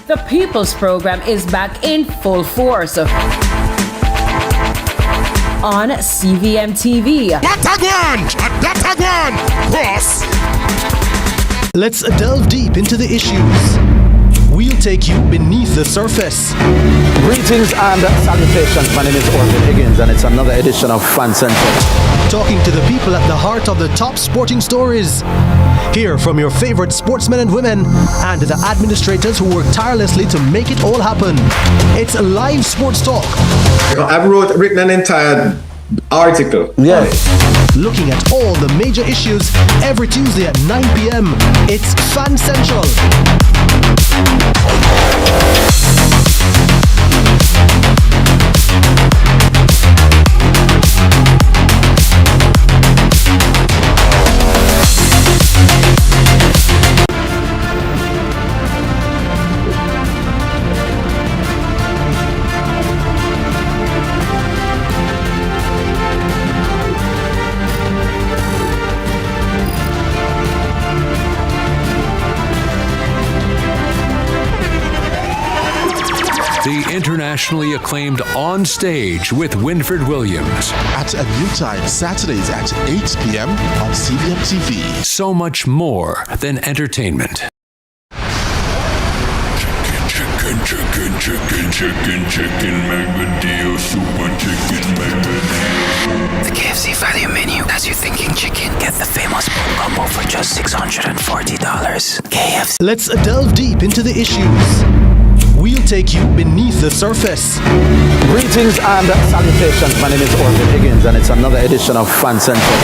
S11: The People's Program is back in full force on CVMTV.
S21: What a Guan! What a Guan! Cross!
S4: Let's delve deep into the issues. We'll take you beneath the surface.
S12: Greetings and salutations. My name is Orville Higgins, and it's another edition of Fan Center.
S4: Talking to the people at the heart of the top sporting stories. Hear from your favorite sportsmen and women and the administrators who work tirelessly to make it all happen. It's live sports talk.
S6: I've written an entire article.
S4: Looking at all the major issues every Tuesday at 9 p.m. It's Fan Central.
S7: The internationally acclaimed On Stage with Winfred Williams.
S8: At a new time, Saturdays at 8 p.m. on CVMTV.
S7: So much more than entertainment.
S10: Chicken, mega deal, super chicken, mega deal.
S1: The KFC value menu has you thinking chicken. Get the famous bone combo for just $640. KFC.
S4: Let's delve deep into the issues. we'll take you beneath the surface.
S12: Greetings and salutations. My name is Orville Higgins, and it's another edition of Fan Central.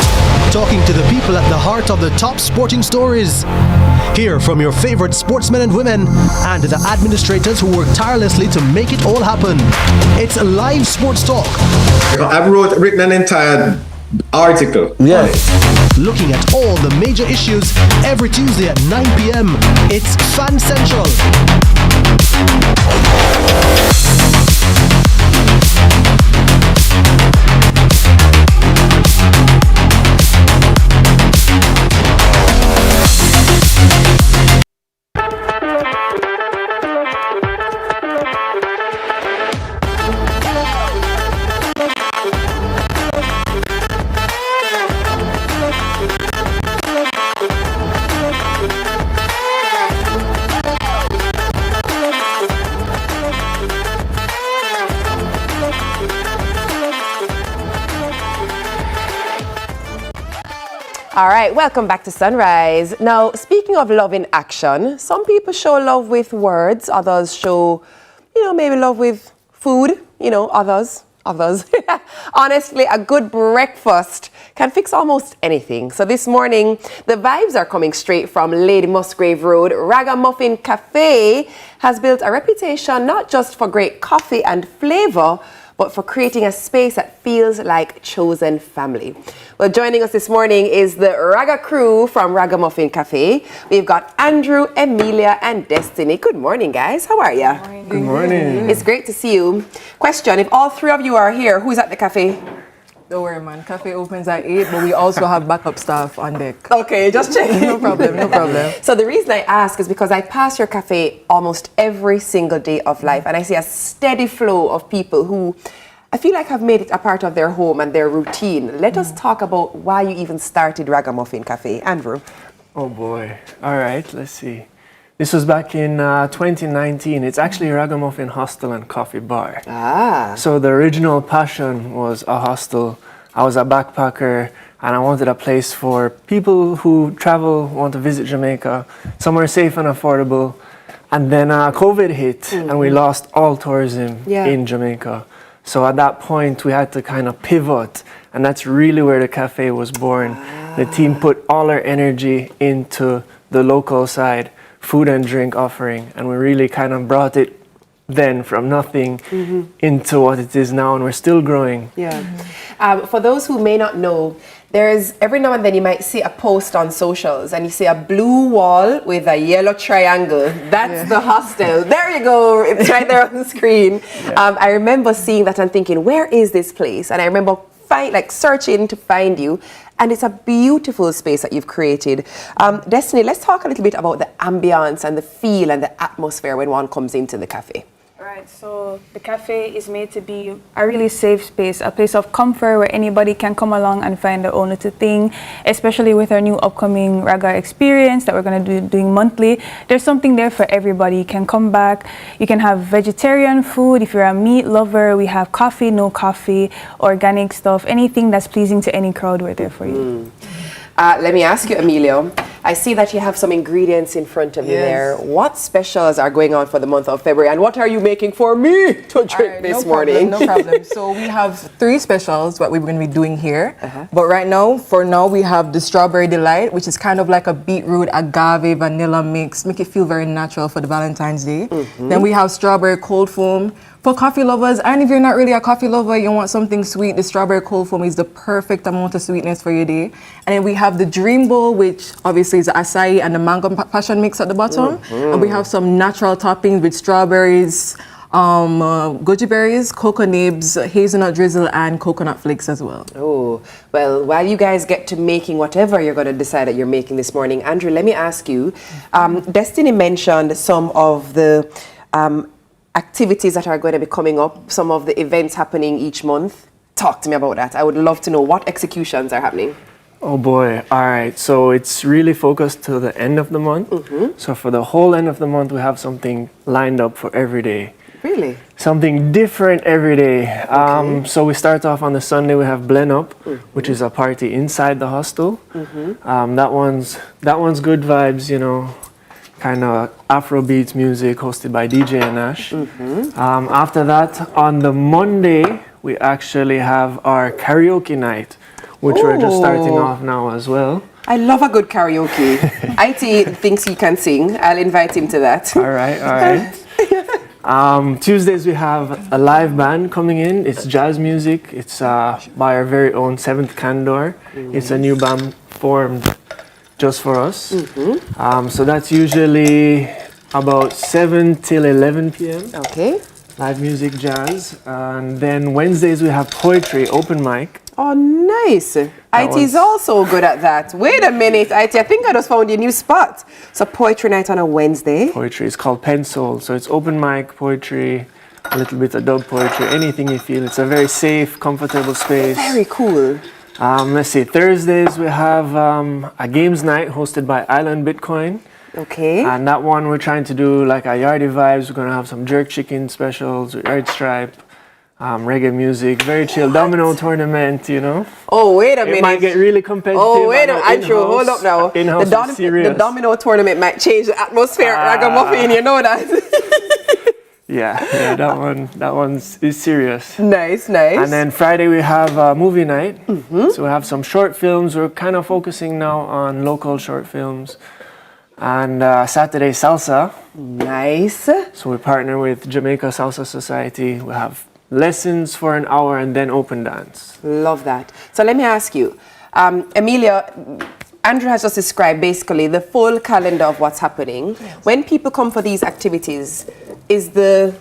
S4: Talking to the people at the heart of the top sporting stories. Hear from your favorite sportsmen and women and the administrators who work tirelessly to make it all happen. It's live sports talk.
S6: I've written an entire article.
S12: Yeah.
S4: Looking at all the major issues every Tuesday at 9 p.m. It's Fan Central.
S2: All right, welcome back to Sunrise. Now, speaking of love in action, some people show love with words, others show, maybe love with food, others. Honestly, a good breakfast can fix almost anything. So this morning, the vibes are coming straight from Lady Musgrave Road. Ragamuffin Cafe has built a reputation not just for great coffee and flavor, but for creating a space that feels like chosen family. Well, joining us this morning is the Raga crew from Ragamuffin Cafe. We've got Andrew, Emilia, and Destiny. Good morning, guys. How are you?
S15: Good morning.
S2: It's great to see you. Question, if all three of you are here, who's at the cafe?
S15: Don't worry, man. Cafe opens at 8, but we also have backup staff on deck.
S2: Okay, just checking.
S15: No problem.
S2: So the reason I ask is because I pass your cafe almost every single day of life, and I see a steady flow of people who I feel like have made it a part of their home and their routine. Let us talk about why you even started Ragamuffin Cafe. Andrew.
S15: Oh boy. All right, let's see. This was back in 2019. It's actually a Ragamuffin hostel and coffee bar. So the original passion was a hostel. I was a backpacker and I wanted a place for people who travel, want to visit Jamaica, somewhere safe and affordable. And then COVID hit and we lost all tourism in Jamaica. So at that point, we had to kind of pivot, and that's really where the cafe was born. The team put all our energy into the local side, food and drink offering, and we really kind of brought it then from nothing into what it is now, and we're still growing.
S2: For those who may not know, there's every now and then you might see a post on socials and you see a blue wall with a yellow triangle. That's the hostel. There you go. It's right there on the screen. I remember seeing that and thinking, where is this place? And I remember searching to find you. And it's a beautiful space that you've created. Destiny, let's talk a little bit about the ambience and the feel and the atmosphere when one comes into the cafe.
S16: Right, so the cafe is made to be a really safe space, a place of comfort where anybody can come along and find their own little thing, especially with our new upcoming Raga experience that we're going to be doing monthly. There's something there for everybody. You can come back, you can have vegetarian food. If you're a meat lover, we have coffee, no coffee, organic stuff, anything that's pleasing to any crowd, we're there for you.
S2: Let me ask you, Emilio, I see that you have some ingredients in front of you there. What specials are going on for the month of February, and what are you making for me to drink this morning?
S15: No problem. So we have 3 specials what we're going to be doing here. But right now, we have the Strawberry Delight, which is kind of like a beetroot, agave, vanilla mix. Make it feel very natural for the Valentine's Day. Then we have Strawberry Cold Foam. For coffee lovers, and if you're not really a coffee lover, you want something sweet, the Strawberry Cold Foam is the perfect amount of sweetness for your day. And then we have the Dream Bowl, which obviously is the acai and the mango passion mix at the bottom. And we have some natural toppings with strawberries, goji berries, cocoa nibs, hazelnut drizzle, and coconut flakes as well.
S2: Oh, well, while you guys get to making whatever you're going to decide that you're making this morning, Andrew, let me ask you, Destiny mentioned some of the activities that are going to be coming up, some of the events happening each month. Talk to me about that. I would love to know what executions are happening.
S15: Oh boy. All right. So it's really focused to the end of the month. So for the whole end of the month, we have something lined up for every day.
S2: Really?
S15: Something different every day. So we start off on the Sunday, we have Blend Up, which is a party inside the hostel. That one's good vibes, kind of Afrobeats music hosted by DJ Nash. After that, on the Monday, we actually have our karaoke night, which we're just starting off now as well.
S2: I love a good karaoke. IT thinks he can sing. I'll invite him to that.
S15: All right. Tuesdays we have a live band coming in. It's jazz music. It's by our very own Seventh Candor. It's a new band formed just for us. So that's usually about 7 till 11 p.m.
S2: Okay.
S15: Live music, jazz. And then Wednesdays we have poetry, open mic.
S2: Oh, nice. IT is also good at that. Wait a minute, IT. I think I just found a new spot. So poetry night on a Wednesday.
S15: Poetry is called Pen Soul. So it's open mic, poetry, a little bit of dub poetry, anything you feel. It's a very safe, comfortable space.
S2: Very cool.
S15: Let's see. Thursdays we have a games night hosted by Island Bitcoin.
S2: Okay.
S15: And that one we're trying to do like a yardie vibes. We're going to have some jerk chicken specials with Red Stripe. Reggae music, very chill. Domino tournament, you know.
S2: Oh, wait a minute.
S15: It might get really competitive.
S2: Oh, wait a minute. Andrew, hold up now. The domino tournament might change the atmosphere at Ragamuffin, you know that.
S15: yeah, that one is serious.
S2: Nice.
S15: And then Friday we have a movie night. So we have some short films. We're kind of focusing now on local short films. And Saturday salsa.
S2: Nice.
S15: So we partner with Jamaica Salsa Society. We have lessons for an hour and then open dance.
S2: Love that. So let me ask you, Amelia, Andrew has just described basically the full calendar of what's happening. Yes. When people come for these activities, is the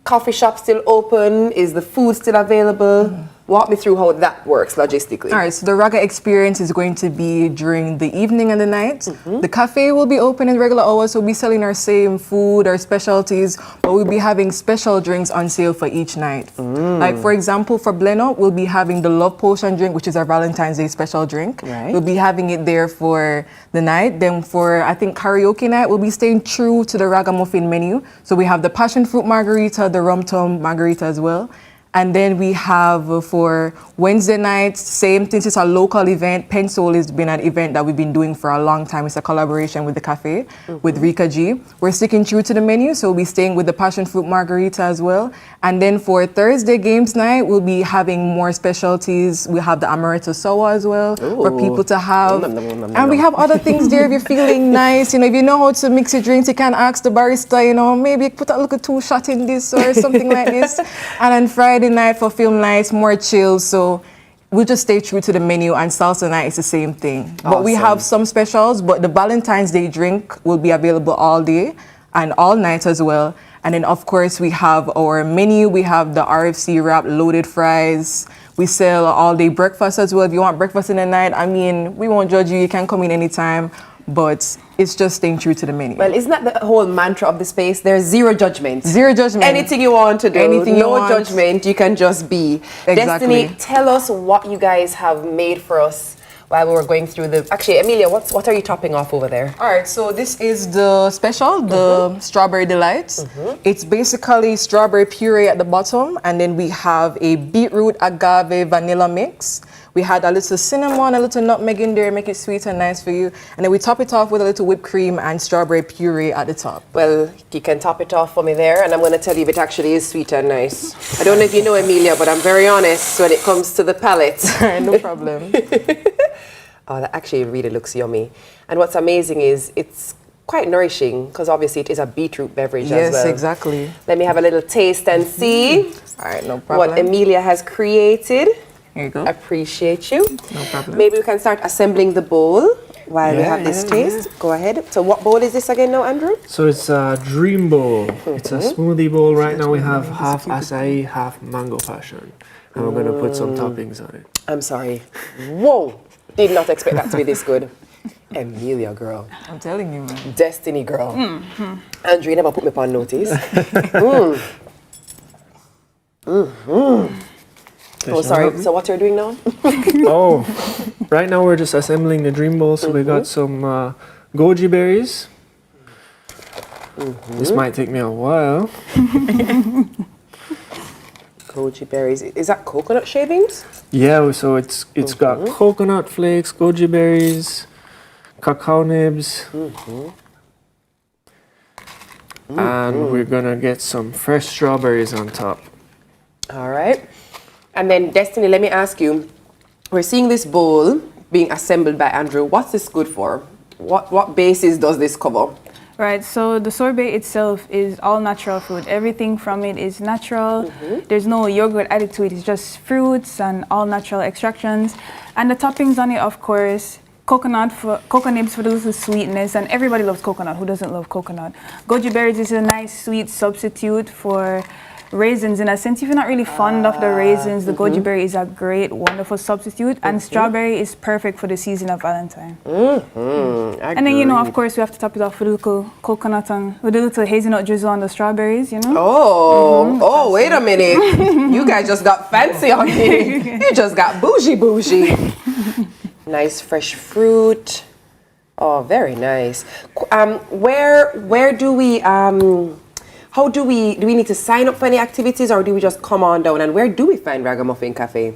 S2: coffee shop still open? Is the food still available? Walk me through how that works logistically.
S17: All right, so the Raga experience is going to be during the evening and the night. The cafe will be open in regular hours, so we'll be selling our same food, our specialties, but we'll be having special drinks on sale for each night. Like, for example, for Bleno, we'll be having the Love Potion drink, which is our Valentine's Day special drink.
S2: Right.
S17: We'll be having it there for the night. Then for, I think, karaoke night, we'll be staying true to the Ragamuffin menu. So we have the passion fruit margarita, the rum tum margarita as well. And then we have for Wednesday nights, same thing, it's a local event. Pen Soul has been an event that we've been doing for a long time. It's a collaboration with the cafe, with Rika G. We're sticking true to the menu, so we'll be staying with the passion fruit margarita as well. And then for Thursday games night, we'll be having more specialties. We have the Amaretto Sour as well for people to have. And we have other things there if you're feeling nice. You know, if you know how to mix your drinks, you can ask the barista, you know, maybe put a little 2 shot in this or something like this. And then Friday night for film nights, more chill, so we'll just stay true to the menu, and salsa night is the same thing.
S2: Awesome.
S17: But we have some specials, but the Valentine's Day drink will be available all day and all night as well. And then of course we have our menu, we have the RFC wrap, loaded fries. We sell all day breakfast as well. If you want breakfast in the night, I mean, we won't judge you, you can come in anytime. But it's just staying true to the menu.
S2: Well, isn't that the whole mantra of the space? There's zero judgment.
S17: Zero judgment.
S2: Anything you want to do.
S17: Anything you want.
S2: No judgment. You can just be.
S17: Exactly.
S2: Destiny, tell us what you guys have made for us while we were going through the... Actually, Amelia, what are you topping off over there?
S17: All right, so this is the special, the Strawberry Delights. It's basically strawberry puree at the bottom, and then we have a beetroot agave vanilla mix. We had a little cinnamon, a little nutmeg in there, make it sweet and nice for you. And then we top it off with a little whipped cream and strawberry puree at the top.
S2: Well, you can top it off for me there, and I'm going to tell you if it actually is sweet and nice. I don't know if you know, Amelia, but I'm very honest when it comes to the palate.
S17: No problem.
S2: Oh, that actually really looks yummy. And what's amazing is it's quite nourishing, because obviously it is a beetroot beverage as well.
S17: Yes, exactly.
S2: Let me have a little taste and see
S17: All right, no problem.
S2: what Amelia has created.
S17: Here you go.
S2: Appreciate you.
S17: No problem.
S2: Maybe we can start assembling the bowl while we have this taste. Go ahead. So what bowl is this again now, Andrew?
S15: So it's a dream bowl. It's a smoothie bowl. Right now we have half acai, half mango passion. And we're going to put some toppings on it.
S2: I'm sorry. Whoa. Did not expect that to be this good. Amelia, girl.
S17: I'm telling you, man.
S2: Destiny, girl. Andrew, you never put me upon notice. Oh, sorry. So what you're doing now?
S15: Oh, right now we're just assembling the dream bowl. So we got some goji berries. This might take me a while.
S2: Goji berries. Is that coconut shavings?
S15: Yeah, so it's got coconut flakes, goji berries, cacao nibs, And we're gonna get some fresh strawberries on top.
S2: All right. And then Destiny, let me ask you, we're seeing this bowl being assembled by Andrew. What's this good for? What basis does this cover?
S16: Right, so the sorbet itself is all natural food. Everything from it is natural. There's no yogurt added to it. It's just fruits and all natural extractions. And the toppings on it, of course, coconut nibs for the little sweetness. And everybody loves coconut. Who doesn't love coconut? Goji berries is a nice sweet substitute for raisins. In a sense, if you're not really fond of the raisins, the goji berry is a great, wonderful substitute. And strawberry is perfect for the season of Valentine. And then, you know, of course, we have to top it off with a little coconut and with a little hazelnut drizzle on the strawberries, you know?
S2: Oh, wait a minute. You guys just got fancy on me. You just got bougie. Nice fresh fruit. Oh, very nice. Where do we, how do we need to sign up for any activities, or do we just come on down? And where do we find Ragamuffin Cafe?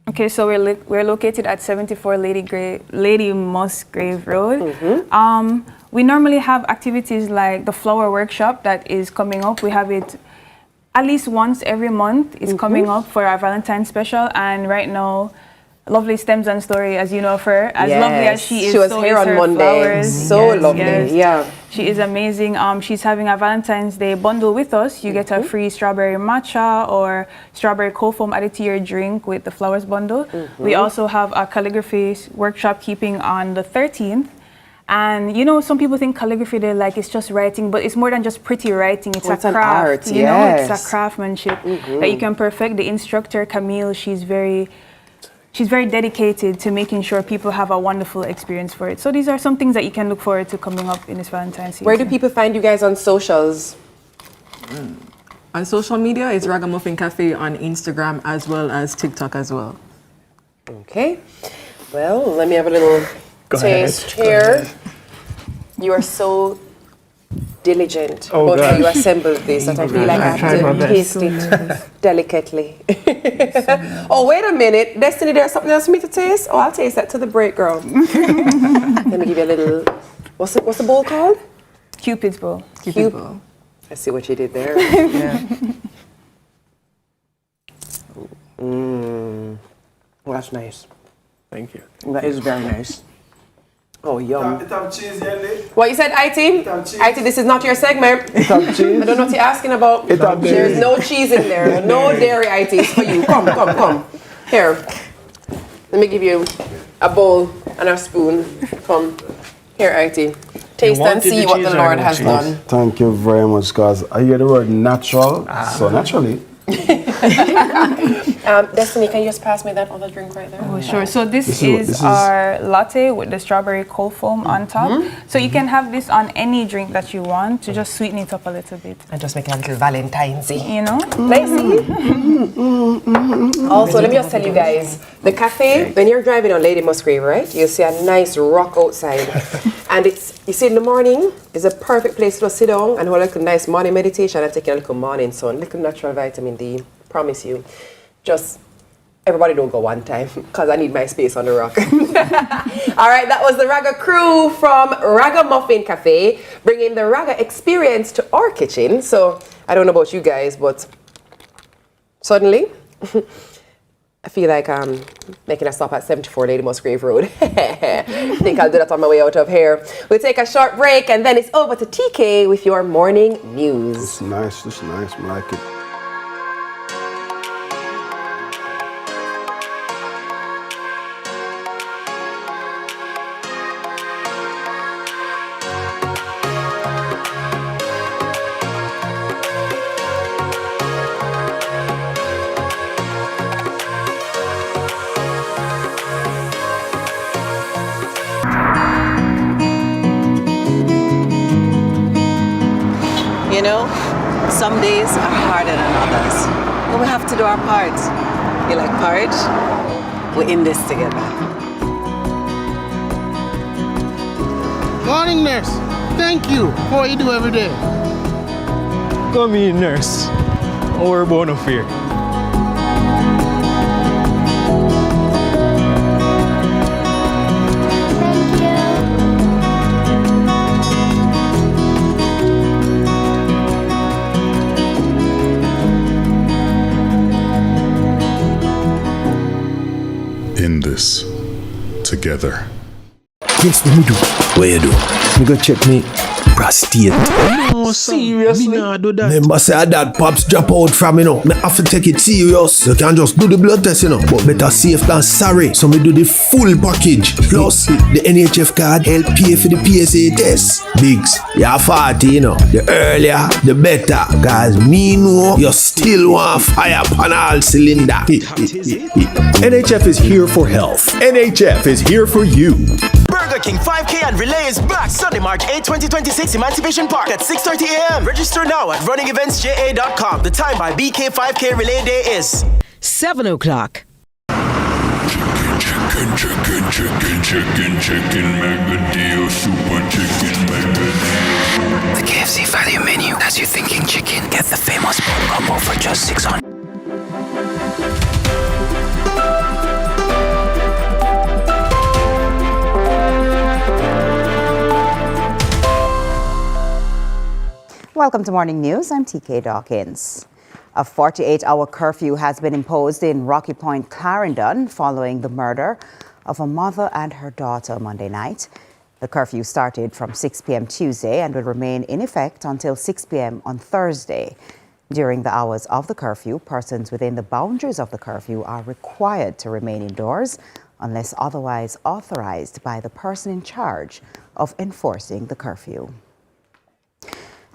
S16: Okay, so we're located at 74 Lady Musgrave Road. We normally have activities like the flower workshop that is coming up. We have it at least once every month. It's coming up for our Valentine's special, and right now, lovely Stems and Story, as you know of her, as lovely as she is.
S2: She was here on Monday.
S16: Flowers.
S2: So lovely, yeah.
S16: She is amazing. She's having a Valentine's Day bundle with us. You get a free strawberry matcha or strawberry cold foam added to your drink with the flowers bundle. We also have a calligraphy workshop keeping on the 13th. And you know, some people think calligraphy, they're like, it's just writing, but it's more than just pretty writing. It's a craft,
S2: an art,
S16: you know, it's a craftsmanship that you can perfect. The instructor, Camille, she's very dedicated to making sure people have a wonderful experience for it. So these are some things that you can look forward to coming up in this Valentine's season.
S2: Where do people find you guys on socials?
S17: On social media, it's Ragamuffin Cafe on Instagram as well as TikTok as well.
S2: Okay. Well, let me have a little taste here. You are so diligent about how you assembled this that I feel like I have to taste it delicately. Oh, wait a minute. Destiny, there's something else for me to taste? Oh, I'll taste that to the break, girl. Let me give you a little, what's the bowl called?
S16: Cupid's bowl.
S17: Cupid's bowl.
S2: I see what you did there. Well, that's nice.
S15: Thank you.
S2: That is very nice. Oh, yum.
S5: It have cheese here,
S2: What you said, IT? IT, this is not your segment.
S5: It have cheese.
S2: I don't know what you're asking about.
S5: It have
S2: There's
S5: dairy.
S2: no cheese in there. No dairy, IT. It's for you. Come. Here. Let me give you a bowl and a spoon. Come. Here, IT. Taste and see what the Lord has done.
S5: Thank you very much, because I hear the word natural, so naturally.
S2: Destiny, can you just pass me that other drink right there?
S16: Oh, sure. So this is our latte with the strawberry cold foam on top. So you can have this on any drink that you want to just sweeten it up a little bit.
S2: And just make it a little Valentine's-y.
S16: You know?
S2: Also, let me just tell you guys, the cafe, when you're driving on Lady Musgrave, right, you'll see a nice rock outside. And it's, you see in the morning, it's a perfect place to sit down and hold like a nice morning meditation and take a little morning sun, little natural vitamin D, promise you. Just, everybody don't go one time, because I need my space on the rock. All right, that was the Raga crew from Ragamuffin Cafe, bringing the Raga experience to our kitchen. So, I don't know about you guys, but suddenly, I feel like I'm making a stop at 74 Lady Musgrave Road. I think I'll do that on my way out of here. We'll take a short break, and then it's over to TK with your morning news.
S5: It's nice, I like it.
S19: You know, some days are harder than others, but we have to do our part. You like porridge? We're in this together.
S20: Morning, nurse. Thank you for what you do every day.
S23: Come in, nurse. Our bona fide.
S10: together.
S4: Yes, let me do. What you do? Me go check me prostate.
S23: No, seriously? Me nah do that.
S4: Remember say that pops drop out from, me have to take it serious. You can just do the blood test, but better safe than sorry. So me do the full package. Plus, the NHF card help pay for the PSA test. Biggs, you're 40, The earlier, the better. Cause me know you still want fire on all cylinder.
S3: NHF is here for health. NHF is here for you.
S18: Burger King 5K and Relay is back Sunday, March 8, 2026, Emancipation Park at 6:30 a.m. Register now at runningeventsja.com. The time by BK 5K Relay Day is
S13: 7 o'clock.
S10: Chicken, mega deal, super chicken, mega deal.
S1: The KFC value menu has you thinking chicken. Get the famous bone combo for just $600.
S22: Welcome to Morning News. I'm TK Dawkins. A 48-hour curfew has been imposed in Rocky Point, Clarendon, following the murder of a mother and her daughter Monday night. The curfew started from 6 p.m. Tuesday and will remain in effect until 6 p.m. on Thursday. During the hours of the curfew, persons within the boundaries of the curfew are required to remain indoors unless otherwise authorized by the person in charge of enforcing the curfew.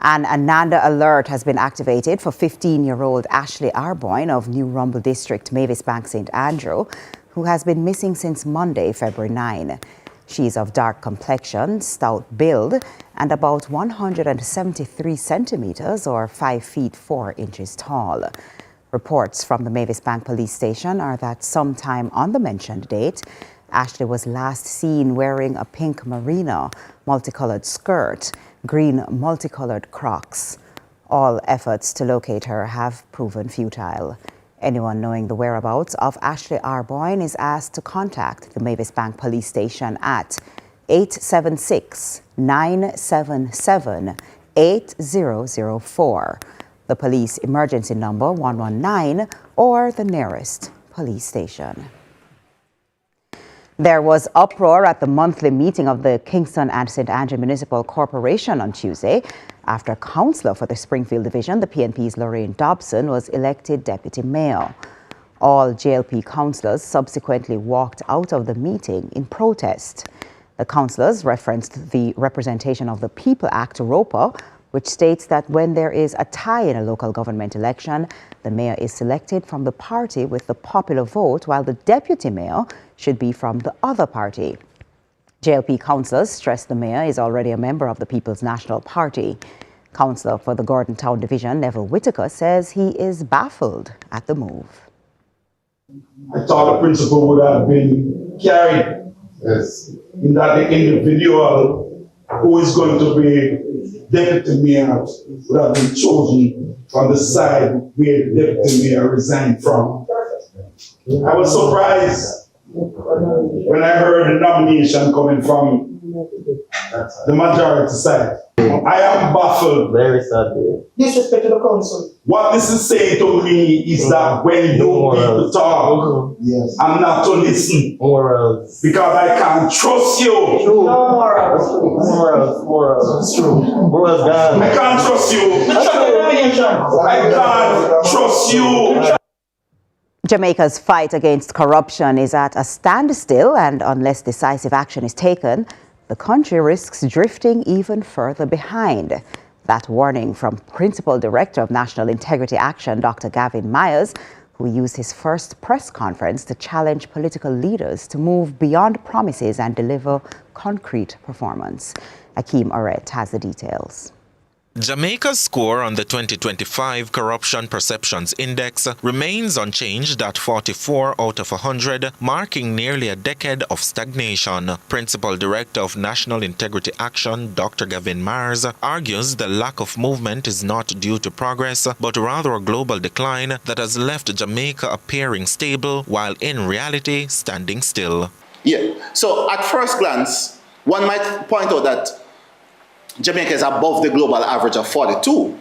S22: An Ananda alert has been activated for 15-year-old Ashley Arboyne of New Rumble District, Mavis Bank, St. Andrew, who has been missing since Monday, February 9. She is of dark complexion, stout build, and about 173 centimeters or 5 feet 4 inches tall. Reports from the Mavis Bank police station are that sometime on the mentioned date, Ashley was last seen wearing a pink merino, multicolored skirt, green multicolored Crocs. All efforts to locate her have proven futile. Anyone knowing the whereabouts of Ashley Arboyne is asked to contact the Mavis Bank police station at 876-977-8004, the police emergency number 119, or the nearest police station. There was uproar at the monthly meeting of the Kingston and St. Andrew Municipal Corporation on Tuesday after councillor for the Springfield Division, the PNP's Lorraine Dobson, was elected deputy mayor. All JLP councillors subsequently walked out of the meeting in protest. The councillors referenced the Representation of the People Act, ROPA, which states that when there is a tie in a local government election, the mayor is selected from the party with the popular vote, while the deputy mayor should be from the other party. JLP councillors stressed the mayor is already a member of the People's National Party. Councillor for the Gordon Town Division, Neville Whitaker, says he is baffled at the move.
S24: I thought the principle would have been carried, in that the individual who is going to be deputy mayor would have been chosen from the side where the deputy mayor resigned from. I was surprised when I heard the nomination coming from the majority side. I am baffled. Very sad. Disrespect to the council. What this is saying to me is that when you people talk, I'm not to listen. Because I can't trust you. Morals. It's true. I can't trust you. I can't trust you.
S22: Jamaica's fight against corruption is at a standstill, and unless decisive action is taken, the country risks drifting even further behind. That warning from Principal Director of National Integrity Action, Dr. Gavin Myers, who used his first press conference to challenge political leaders to move beyond promises and deliver concrete performance. Akeem Oret has the details.
S25: Jamaica's score on the 2025 Corruption Perceptions Index remains unchanged at 44 out of 100, marking nearly a decade of stagnation. Principal Director of National Integrity Action, Dr. Gavin Myers, argues the lack of movement is not due to progress, but rather a global decline that has left Jamaica appearing stable, while in reality standing still.
S26: Yeah, so at first glance, one might point out that Jamaica is above the global average of 42.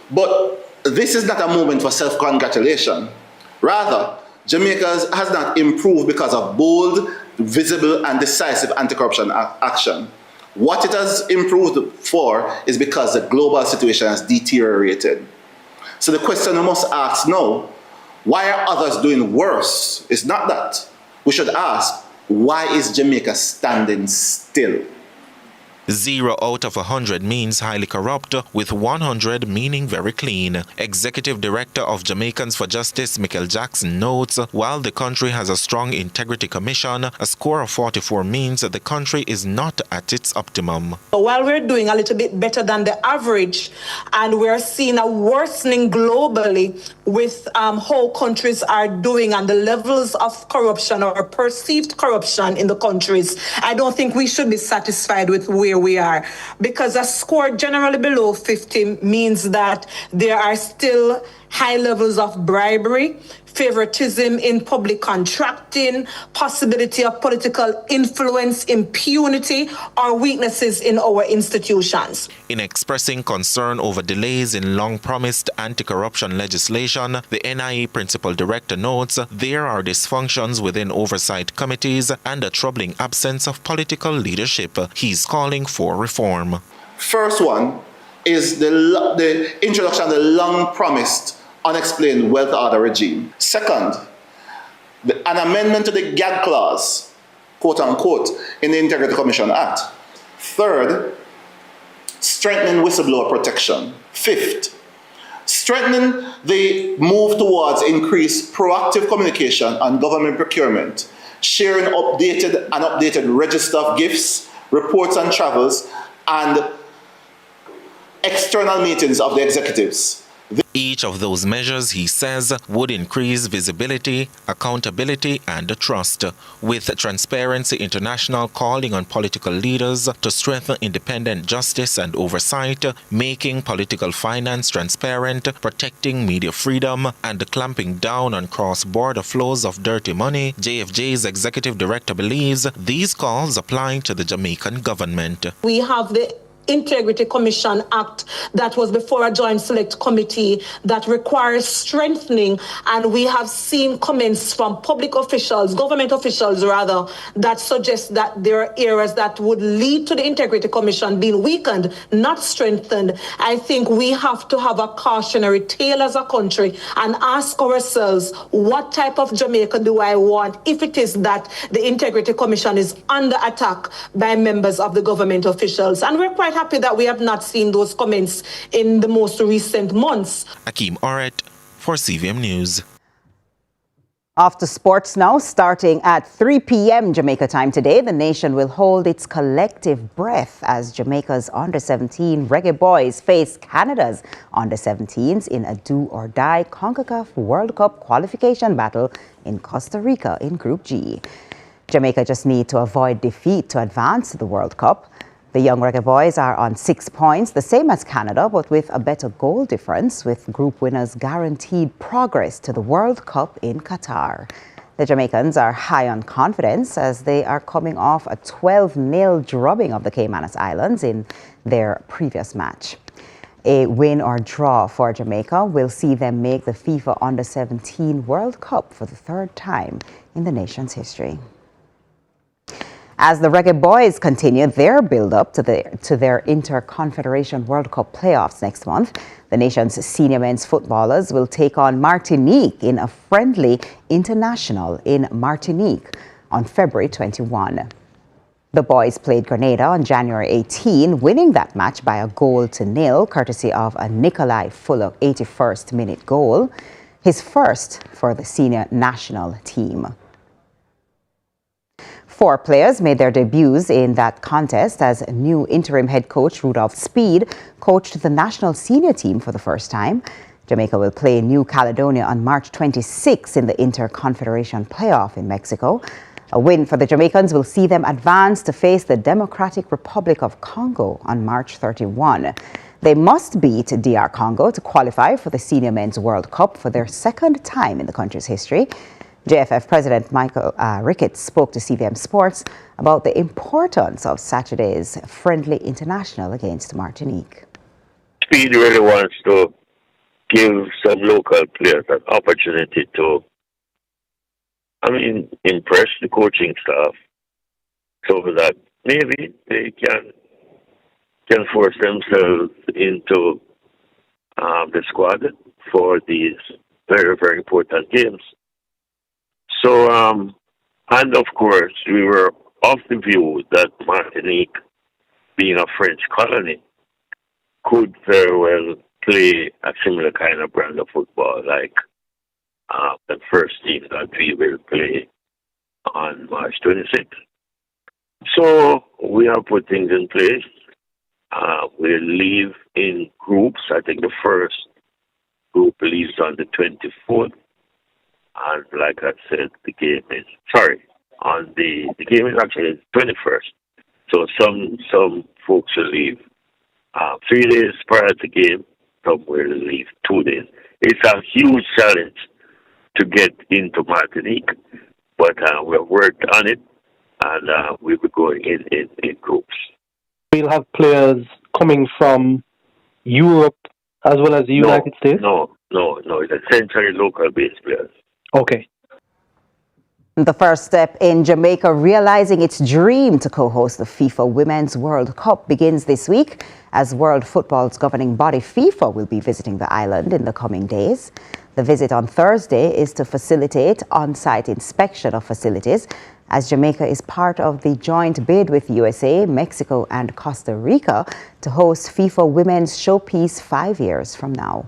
S26: But this is not a moment for self-congratulation. Rather, Jamaica has not improved because of bold, visible and decisive anti-corruption action. What it has improved for is because the global situation has deteriorated. So the question we must ask now, why are others doing worse? It's not that. We should ask, why is Jamaica standing still?
S25: 0 out of 100 means highly corrupt, with 100 meaning very clean. Executive Director of Jamaicans for Justice, Michael Jackson, notes, while the country has a strong integrity commission, a score of 44 means that the country is not at its optimum.
S7: While we're doing a little bit better than the average, and we're seeing a worsening globally with how countries are doing and the levels of corruption or perceived corruption in the countries, I don't think we should be satisfied with where we are, because a score generally below 50 means that there are still high levels of bribery, favoritism in public contracting, possibility of political influence, impunity, or weaknesses in our institutions.
S25: In expressing concern over delays in long-promised anti-corruption legislation, the NIA Principal Director notes there are dysfunctions within oversight committees and a troubling absence of political leadership. He's calling for reform.
S26: First one is the introduction of the long-promised unexplained wealth order regime. Second, an amendment to the gag clause, quote unquote, in the Integrity Commission Act. Third, strengthening whistleblower protection. Fifth, strengthening the move towards increased proactive communication on government procurement, sharing updated register of gifts, reports and travels, and external meetings of the executives.
S25: Each of those measures, he says, would increase visibility, accountability, and trust, with Transparency International calling on political leaders to strengthen independent justice and oversight, making political finance transparent, protecting media freedom, and clamping down on cross-border flows of dirty money. JFJ's executive director believes these calls apply to the Jamaican government.
S7: We have the Integrity Commission Act that was before a joint select committee that requires strengthening, and we have seen comments from public officials, government officials rather, that suggest that there are areas that would lead to the Integrity Commission being weakened, not strengthened. I think we have to have a cautionary tale as a country and ask ourselves, what type of Jamaica do I want if it is that the Integrity Commission is under attack by members of the government officials? And we're quite happy that we have not seen those comments in the most recent months.
S25: Akeem Oret for CVM News.
S22: Off to sports now. Starting at 3 p.m. Jamaica time today, the nation will hold its collective breath as Jamaica's under-17 Reggae Boys face Canada's under-17s in a do-or-die CONCACAF World Cup qualification battle in Costa Rica in Group G. Jamaica just need to avoid defeat to advance to the World Cup. The young Reggae Boys are on 6 points, the same as Canada, but with a better goal difference, with group winners guaranteed progress to the World Cup in Qatar. The Jamaicans are high on confidence as they are coming off a 12-0 drubbing of the Caymanas Islands in their previous match. A win or draw for Jamaica will see them make the FIFA Under-17 World Cup for the third time in the nation's history. As the Reggae Boys continue their build-up to their Inter-Confederation World Cup playoffs next month, the nation's senior men's footballers will take on Martinique in a friendly international in Martinique on February 21. The boys played Grenada on January 18, winning that match by a 1-0, courtesy of a Nikolai Fuller 81st minute goal, his first for the senior national team. 4 players made their debuts in that contest as new interim head coach Rudolph Speed coached the national senior team for the first time. Jamaica will play New Caledonia on March 26 in the Inter-Confederation playoff in Mexico. A win for the Jamaicans will see them advance to face the Democratic Republic of Congo on March 31. They must beat DR Congo to qualify for the Senior Men's World Cup for their second time in the country's history. JFF President Michael Ricketts spoke to CVM Sports about the importance of Saturday's friendly international against Martinique.
S8: Speed really wants to give some local players an opportunity to, impress the coaching staff so that maybe they can force themselves into the squad for these very, very important games. So, and of course, we were of the view that Martinique, being a French colony, could very well play a similar kind of brand of football like the first team that we will play on March 26th. So we have put things in place. We'll leave in groups. I think the first group leaves on the 24th. And like I said, the game is actually the 21st. So some folks will leave 3 days prior to the game. Some will leave 2 days. It's a huge challenge to get into Martinique, but we've worked on it, and we'll be going in groups.
S6: We'll have players coming from Europe as well as the United States?
S8: No. It's essentially local-based players.
S6: Okay.
S22: The first step in Jamaica realizing its dream to co-host the FIFA Women's World Cup begins this week, as world football's governing body FIFA will be visiting the island in the coming days. The visit on Thursday is to facilitate on-site inspection of facilities, as Jamaica is part of the joint bid with USA, Mexico and Costa Rica to host FIFA Women's Showpiece 5 years from now.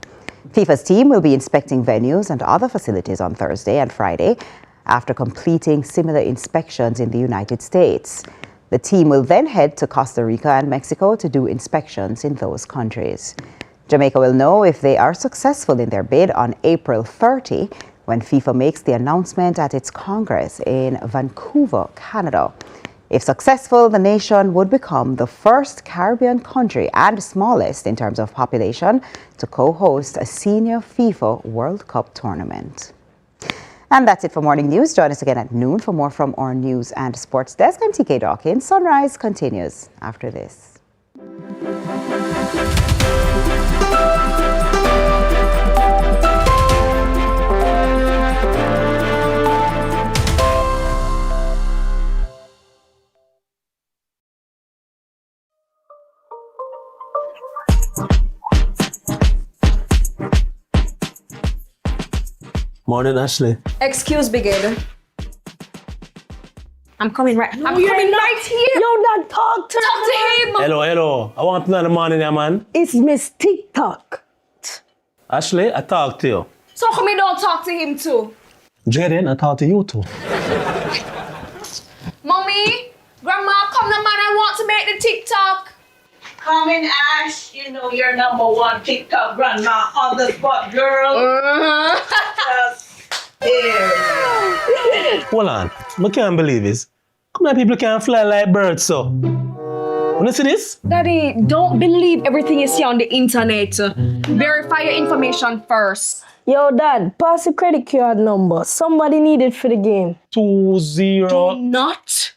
S22: FIFA's team will be inspecting venues and other facilities on Thursday and Friday after completing similar inspections in the United States. The team will then head to Costa Rica and Mexico to do inspections in those countries. Jamaica will know if they are successful in their bid on April 30, when FIFA makes the announcement at its Congress in Vancouver, Canada. If successful, the nation would become the first Caribbean country and smallest in terms of population to co-host a senior FIFA World Cup tournament. And that's it for Morning News. Join us again at noon for more from our news and sports desk. I'm TK Dawkins. Sunrise continues after this.
S9: Morning, Ashley.
S11: Excuse me, Gator. I'm coming right.
S12: No,
S11: I'm
S12: you're
S11: coming
S12: not.
S11: right here.
S12: Yo, Dad, talk to
S11: him.
S9: Hello. I want to know the morning, yeah, man.
S12: It's Miss TikTok.
S9: Ashley, I talk to you.
S11: So come here, don't talk to him too.
S9: Jaden, I talk to you too.
S11: Mommy, Grandma, come on, man. I want to make the TikTok.
S12: Come in, Ash. You know you're number one TikTok grandma on the spot, girl.
S9: Hold on. I can't believe this. Come on, people can't fly like birds, so. Wanna see this?
S11: Daddy, don't believe everything you see on the internet. Verify your information first.
S12: Yo, Dad, pass the credit card number. Somebody need it for the game.
S9: 20.
S11: Do not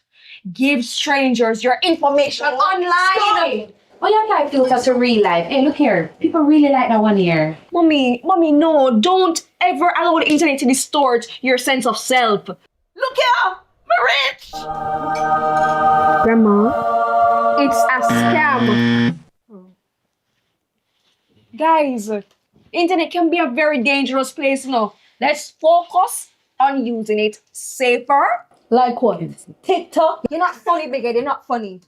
S11: give strangers your information online.
S14: Oh, you apply filters to real life. Hey, look here. People really like that one here.
S11: Mommy, no. Don't ever allow the internet to distort your sense of self.
S12: Look here, I'm rich.
S11: Grandma, it's a scam. Guys, internet can be a very dangerous place, you know. Let's focus on using it safer.
S12: Like what? TikTok?
S11: You're not funny, Biggie. You're not funny.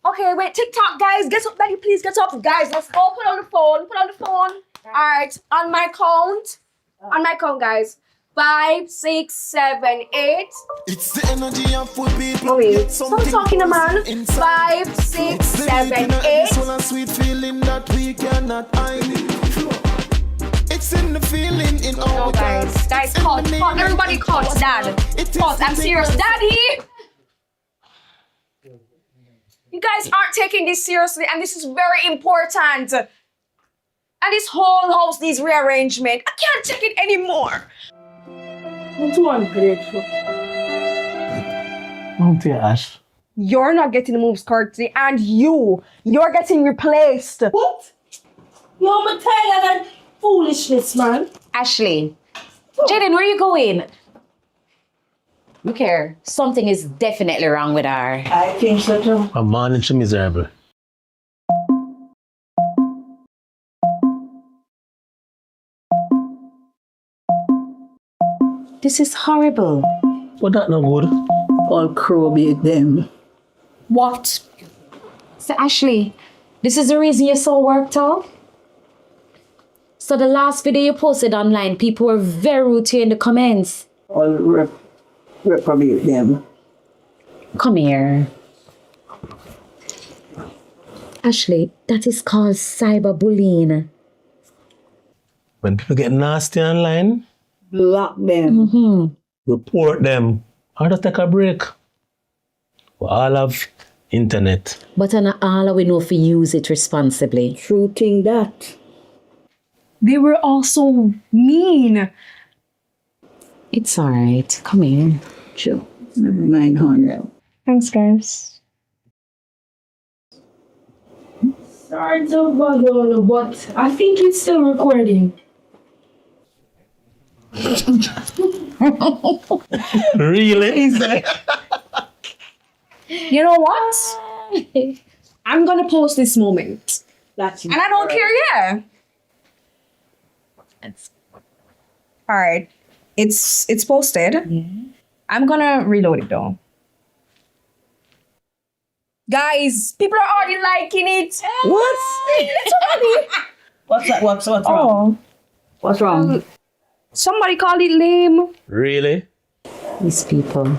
S11: Okay, wait, TikTok, guys, get up, Daddy, please get up. Guys, let's go, put on the phone. All right, on my count, guys. 5, 6, 7, 8.
S18: It's the energy of food people.
S11: Mommy, stop talking, man. 5, 6, 7, 8.
S18: So sweet feeling that we cannot hide. It's in the feeling in all
S11: guys, cut. Everybody cut, Dad. Cut, I'm serious. Daddy! You guys aren't taking this seriously, and this is very important. And this whole house needs rearrangement. I can't take it anymore.
S12: I'm too ungrateful.
S9: Oh dear, Ash.
S11: You're not getting the moves, Curtsy, and you're getting replaced.
S12: What? Yo, I'm tired of that foolishness, man.
S14: Ashley, Jaden, where are you going? Look here, something is definitely wrong with her.
S12: I think so too.
S9: I'm managing miserable.
S14: This is horrible.
S9: But that no good.
S12: All crow beat them.
S11: What?
S14: So Ashley, this is the reason you're so worked up? So the last video you posted online, people were very rude to you in the comments.
S12: All reprobate them.
S14: Come here. Ashley, that is called cyberbullying.
S9: When people get nasty online,
S12: block them.
S9: Report them, or just take a break. We all have internet.
S14: But not all we know if we use it responsibly.
S12: True thing that.
S11: They were all so mean.
S14: It's alright. Come here.
S12: Chill. Never mind, honey.
S11: Thanks, guys.
S2: Sorry to bother, but I think it's still recording.
S9: Really?
S11: You know what? I'm gonna post this moment. And I don't care, yeah. Alright. It's posted. Yeah. I'm gonna reload it though. Guys, people are already liking it.
S12: What?
S11: It's already.
S12: What's that? What's wrong? What's wrong?
S11: Somebody called it lame.
S9: Really?
S14: These people.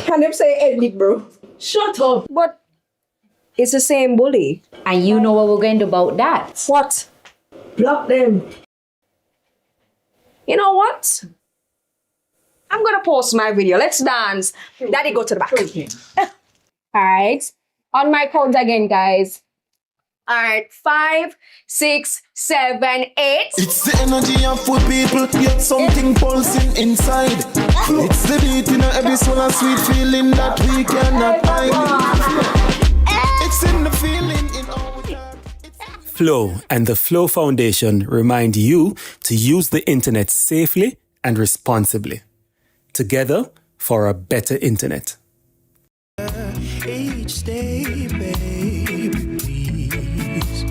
S11: Can them say edit, bro?
S2: Shut up.
S11: But it's the same bully.
S14: And you know what we're going to do about that?
S11: What?
S2: Block them.
S11: You know what? I'm gonna post my video. Let's dance. Daddy, go to the back. Alright. On my count again, guys. Alright, 5, 6, 7, 8.
S18: It's the energy of food people, yet something pulsing inside. It's the beat in every soul and sweet feeling that we cannot hide. It's in the feeling in our
S5: Flow and the Flow Foundation remind you to use the internet safely and responsibly. Together for a better internet.
S18: Each day, baby, please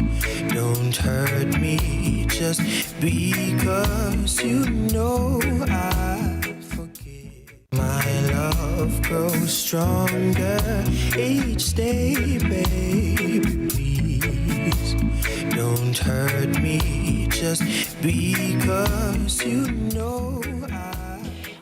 S18: don't hurt me just because you know I forgive. My love grows stronger each day, baby, please don't hurt me just because you know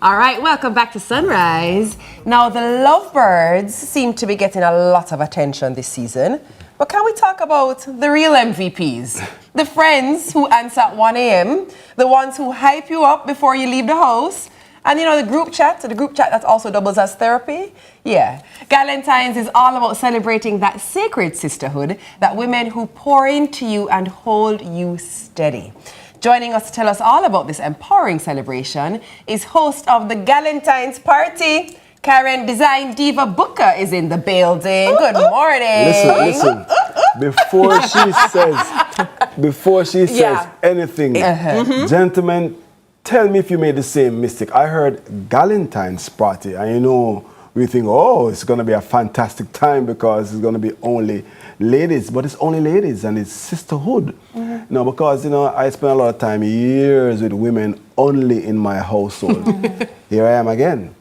S15: All right, welcome back to Sunrise. Now, the lovebirds seem to be getting a lot of attention this season. But can we talk about the real MVPs? The friends who answer at 1 a.m., the ones who hype you up before you leave the house, and you know, the group chat that also doubles as therapy. Yeah, Galentine's is all about celebrating that sacred sisterhood, that women who pour into you and hold you steady. Joining us to tell us all about this empowering celebration is host of the Galentine's Party, Karen Design Diva Booker is in the building. Good morning.
S16: Listen. Before she says anything, gentlemen, tell me if you made the same mistake. I heard Galentine's Party, and you know, we think, oh, it's going to be a fantastic time because it's going to be only ladies, but it's only ladies and it's sisterhood. No, because, you know, I spent a lot of time, years with women only in my household. Here I am again.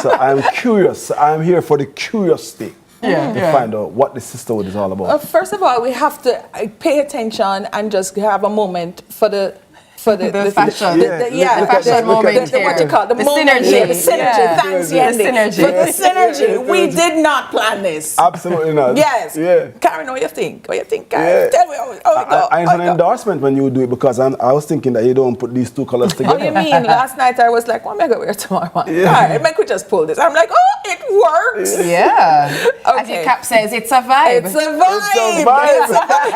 S16: So I'm curious. I'm here for the curiosity to find out what the sisterhood is all about.
S17: First of all, we have to pay attention and just have a moment for the fashion.
S15: The fashion moment.
S17: What you call the moment,
S15: synergy.
S17: The synergy. Thanks, Yendi. For the synergy. We did not plan this.
S16: Absolutely not.
S17: Yes.
S16: Yeah.
S17: Karen, what do you think? Karen? Tell me how it go.
S16: I had an endorsement when you do it because I was thinking that you don't put these two colors together.
S17: What do you mean? Last night I was like, what am I going to wear tomorrow? All right, I could just pull this. I'm like, oh, it works.
S15: Yeah. As your cap says, it's a vibe.
S17: It's a vibe.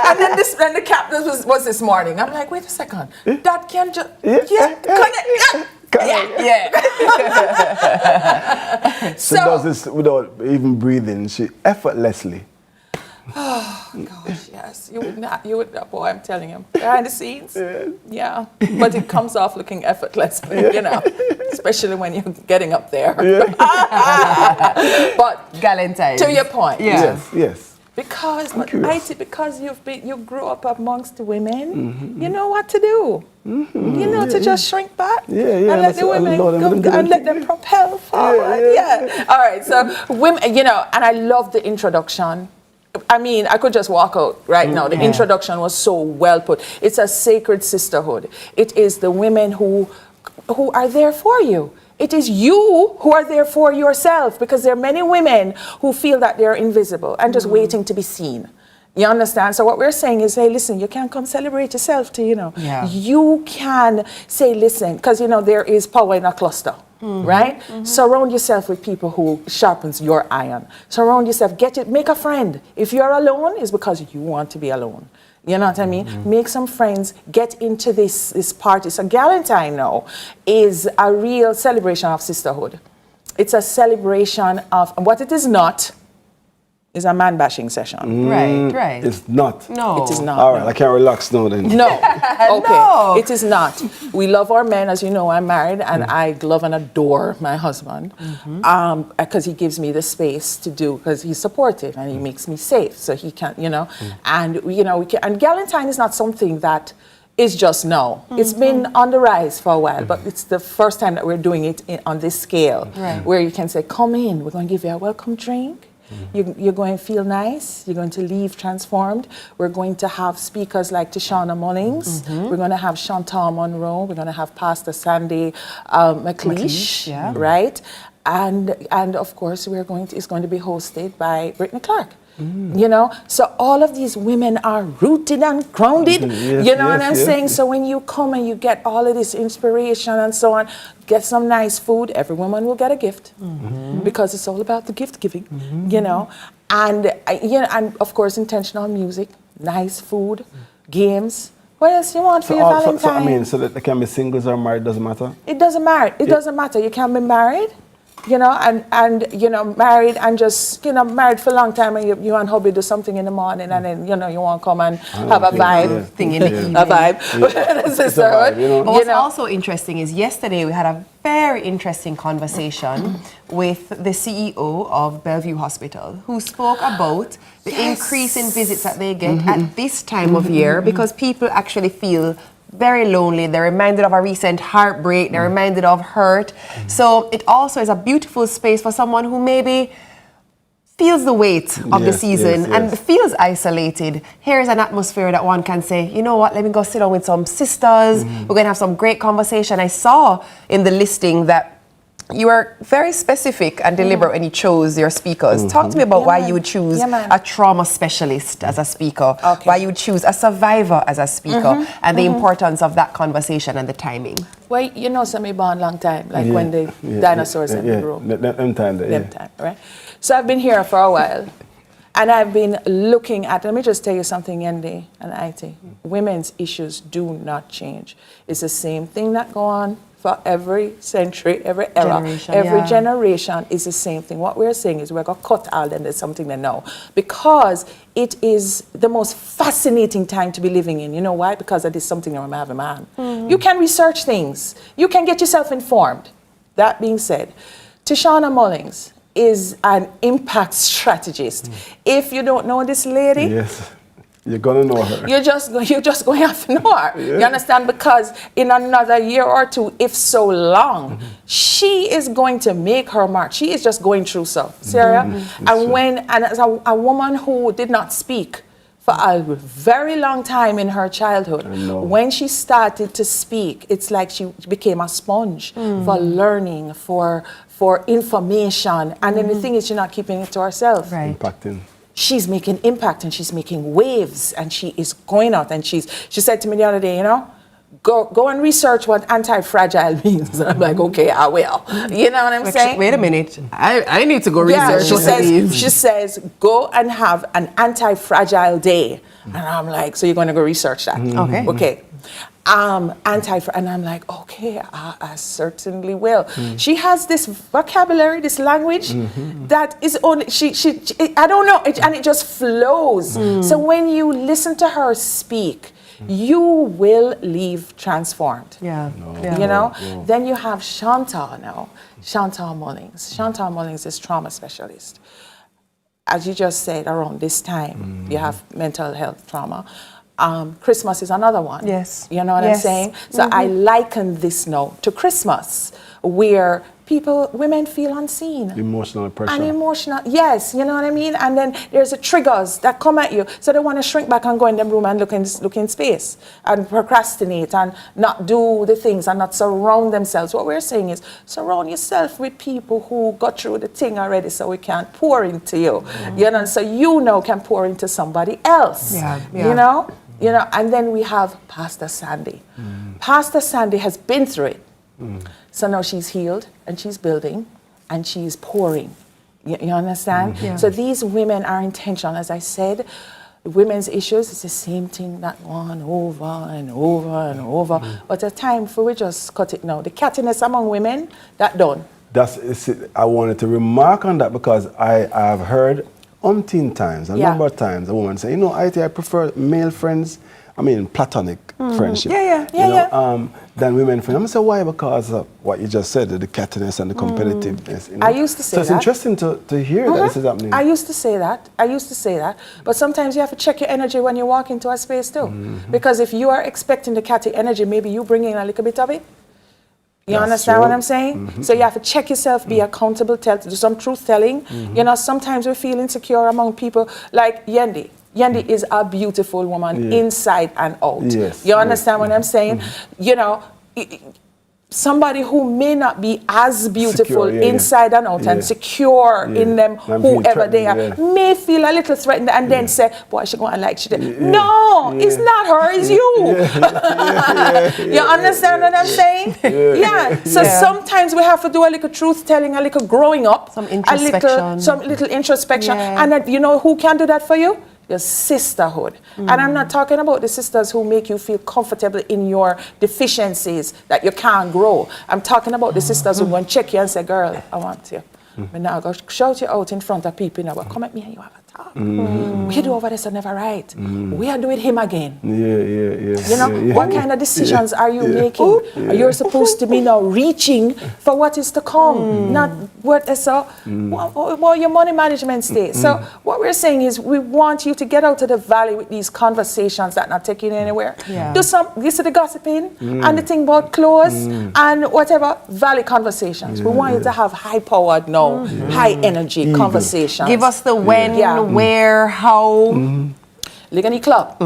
S17: And then the cap was this morning. I'm like, wait a second. That can just
S16: She does this without even breathing. She effortlessly.
S17: Oh gosh, yes. You would not. Boy, I'm telling you, behind the scenes. Yeah. But it comes off looking effortless, you know, especially when you're getting up there. But
S15: Galentine.
S17: To your point.
S16: Yes.
S17: Because you grew up amongst the women, you know what to do. You know to just shrink back and let the women go and let them propel forward. All right, so women, you know, and I love the introduction. I mean, I could just walk out right now. The introduction was so well put. It's a sacred sisterhood. It is the women who are there for you. It is you who are there for yourself, because there are many women who feel that they're invisible and just waiting to be seen. You understand? So what we're saying is, hey, listen, you can't come celebrate yourself to, you know. You can say, listen, because, you know, there is power in a cluster. Right? Surround yourself with people who sharpens your iron. Surround yourself, make a friend. If you're alone, it's because you want to be alone. You know what I mean? Make some friends, get into this party. So Galentine now is a real celebration of sisterhood. It's a celebration of, what it is not, is a man-bashing session.
S15: Right.
S16: It's not.
S17: No. It is not.
S16: All right, I can relax now then.
S17: No. Okay.
S15: No.
S17: It is not. We love our men. As you know, I'm married, and I love and adore my husband because he gives me the space to do, because he's supportive and he makes me safe, so he can, you know. And, you know, and Galentine is not something that is just now. It's been on the rise for a while, but it's the first time that we're doing it on this scale, where you can say, come in, we're going to give you a welcome drink. You're going to feel nice. You're going to leave transformed. We're going to have speakers like Tashana Mullings. We're going to have Chantal Monroe. We're going to have Pastor Sandy McLeish, right? And of course, it's going to be hosted by Brittany Clark. You know, so all of these women are rooted and grounded. You know what I'm saying? So when you come and you get all of this inspiration and so on, get some nice food. Every woman will get a gift because it's all about the gift giving. You know, and and of course intentional music, nice food, games. What else you want for your Valentine?
S16: So that they can be singles or married, doesn't matter?
S17: It doesn't matter. It doesn't matter. You can be married. You know, and you know, married and just, you know, married for a long time, and you and hubby do something in the morning, and then, you know, you want to come and have a vibe
S15: thing in the evening.
S17: A vibe. Sisterhood.
S15: You know? What's also interesting is yesterday we had a very interesting conversation with the CEO of Bellevue Hospital, who spoke about the increase in visits that they get at this time of year, because people actually feel very lonely. They're reminded of a recent heartbreak. They're reminded of hurt. So it also is a beautiful space for someone who maybe feels the weight of the season and feels isolated. Here's an atmosphere that one can say, you know what, let me go sit down with some sisters. We're going to have some great conversation. I saw in the listing that you were very specific and deliberate when you chose your speakers. Talk to me about why you would choose a trauma specialist as a speaker, why you would choose a survivor as a speaker, and the importance of that conversation and the timing.
S17: Well, you know, some born long time, like when the dinosaurs in the room.
S16: Them time,
S17: right? So I've been here for a while, and I've been looking at, let me just tell you something, Yendi and IT. Women's issues do not change. It's the same thing that go on for every century, every era, every generation is the same thing. What we're saying is we're going to cut all them, there's something they know. Because it is the most fascinating time to be living in. You know why? Because it is something that I have a man. You can research things. You can get yourself informed. That being said, Tashana Mullings is an impact strategist. If you don't know this lady,
S16: you're gonna know her.
S17: You're just going to have to know her. You understand? Because in another year or two, if so long, she is going to make her mark. She is just going through so. Sarah, and as a woman who did not speak for a very long time in her childhood, when she started to speak, it's like she became a sponge for learning, for information, and then the thing is, she's not keeping it to herself.
S16: Impacting.
S17: She's making impact and she's making waves and she is going out, and she said to me the other day, you know, go and research what anti-fragile means. And I'm like, okay, I will. You know what I'm saying?
S15: Wait a minute. I need to go research what it means.
S17: She says, go and have an anti-fragile day. And I'm like, so you're going to go research that?
S15: Okay.
S17: Okay. And I'm like, okay, I certainly will. She has this vocabulary, this language that is only, I don't know, and it just flows. So when you listen to her speak, you will leave transformed.
S15: Yeah.
S17: You know? Then you have Chantal now, Chantal Mullings. Chantal Mullings is trauma specialist. As you just said, around this time, you have mental health trauma. Christmas is another one.
S15: Yes.
S17: You know what I'm saying? So I liken this now to Christmas, where women feel unseen.
S16: Emotional pressure.
S17: And emotional, yes, you know what I mean? And then there's the triggers that come at you. So they want to shrink back and go in them room and look in space and procrastinate and not do the things and not surround themselves. What we're saying is surround yourself with people who got through the thing already so we can pour into you. You know, so you know can pour into somebody else. You know? You know, and then we have Pastor Sandy. Pastor Sandy has been through it. So now she's healed and she's building and she's pouring. You understand? So these women are intentional. As I said, women's issues is the same thing that go on over and over and over. But the time for we just cut it now. The cattiness among women, that done.
S16: I wanted to remark on that because I have heard umpteen times, a number of times, a woman say, you know, I prefer male friends, platonic friendship. Than women friends. I'm going to say, why? Because of what you just said, the cattiness and the competitiveness. You know?
S17: I used to say that.
S16: So it's interesting to hear that this is happening.
S17: I used to say that. But sometimes you have to check your energy when you walk into a space too. Because if you are expecting the catty energy, maybe you bring in a little bit of it. You understand what I'm saying? So you have to check yourself, be accountable, do some truth telling. You know, sometimes we feel insecure among people like Yendi. Yendi is a beautiful woman inside and out. You understand what I'm saying? You know, somebody who may not be as beautiful inside and out and secure in them, whoever they are, may feel a little threatened and then say, boy, she going to like she did. No, it's not her, it's you. You understand what I'm saying? So sometimes we have to do a little truth telling, a little growing up, some little introspection. And you know who can do that for you? Your sisterhood. And I'm not talking about the sisters who make you feel comfortable in your deficiencies that you can't grow. I'm talking about the sisters who go and check you and say, girl, I want you. But now go shout you out in front of people now, but come at me and you have a talk. We do over this and never right. We are doing him again. You know, what kind of decisions are you making? You're supposed to be now reaching for what is to come, not what is what your money management state. So what we're saying is we want you to get out of the valley with these conversations that not taking you anywhere. Listen to the gossiping and the thing about clothes and whatever valley conversations. We want you to have high powered now, high energy conversations.
S15: Give us the when, where, how.
S17: Ligani Club,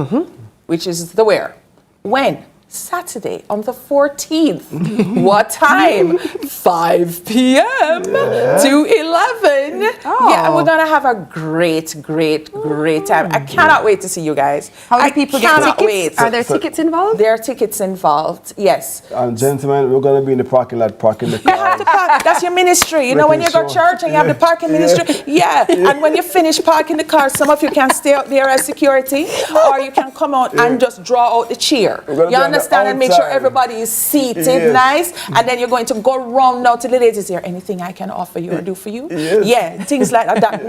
S17: which is the where. When? Saturday on the 14th. What time? 5 p.m. to 11. Yeah, we're going to have a great time. I cannot wait to see you guys.
S15: How do people get tickets? Are there tickets involved?
S17: There are tickets involved, yes.
S16: Gentlemen, we're going to be in the parking lot parking the car.
S17: You have to park. That's your ministry. You know, when you go to church and you have the parking ministry. And when you finish parking the car, some of you can stay out there as security or you can come out and just draw out the chair. You understand? And make sure everybody is seated nice, and then you're going to go round now to the ladies. Is there anything I can offer you or do for you? Yeah, things like that.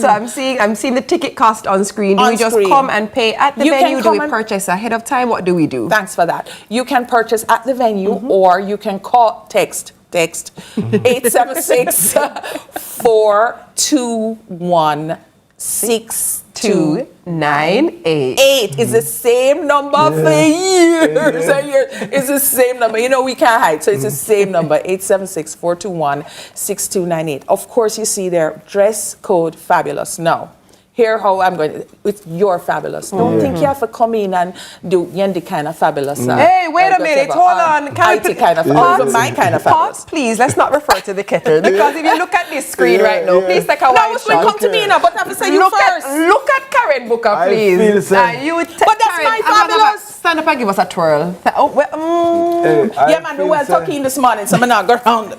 S15: So I'm seeing the ticket cost on screen. Do we just come and pay at the venue? Do we purchase ahead of time? What do we do?
S17: Thanks for that. You can purchase at the venue, or you can text 876 421 6298. 8 is the same number for years and years. It's the same number. You know, we can't hide. So it's the same number, 876-421-6298. Of course, you see there, dress code fabulous. Now, here how I'm going to, it's your fabulous. Don't think you have to come in and do Yendi kind of fabulous.
S15: Hey, wait a minute, hold on.
S17: Can kind of, even my kind of fabulous.
S15: Please, let's not refer to the kettle, because if you look at this screen right now, please take a wide shot.
S17: No, come to me now, but I have to say you first.
S15: Look at Karen Booker, please.
S17: But that's my fabulous.
S15: stand up and give us a twirl. Oh, well,
S17: yeah, man, we were talking this morning, so I'm not go around.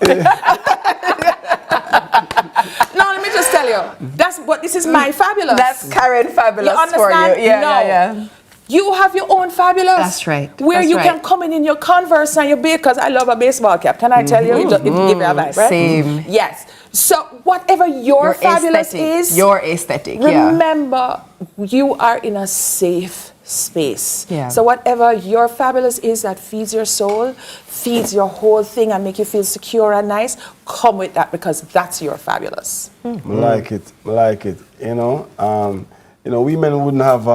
S17: No, let me just tell you. That's what this is my fabulous.
S15: That's Karen Fabulous
S17: you
S15: for you. Yeah,
S17: no.
S15: yeah.
S17: You have your own fabulous.
S15: That's right.
S17: Where
S15: That's
S17: you
S15: right.
S17: can come in your Converse and your because I love a baseball cap. Can I tell you? It give me a vibe, right?
S15: Same.
S17: Yes. So whatever your fabulous
S15: aesthetic.
S17: is,
S15: Your aesthetic. Yeah.
S17: remember, you are in a safe space.
S15: Yeah.
S17: So whatever your fabulous is that feeds your soul, feeds your whole thing and make you feel secure and nice, come with that because that's your fabulous.
S16: I like it. You know, women wouldn't have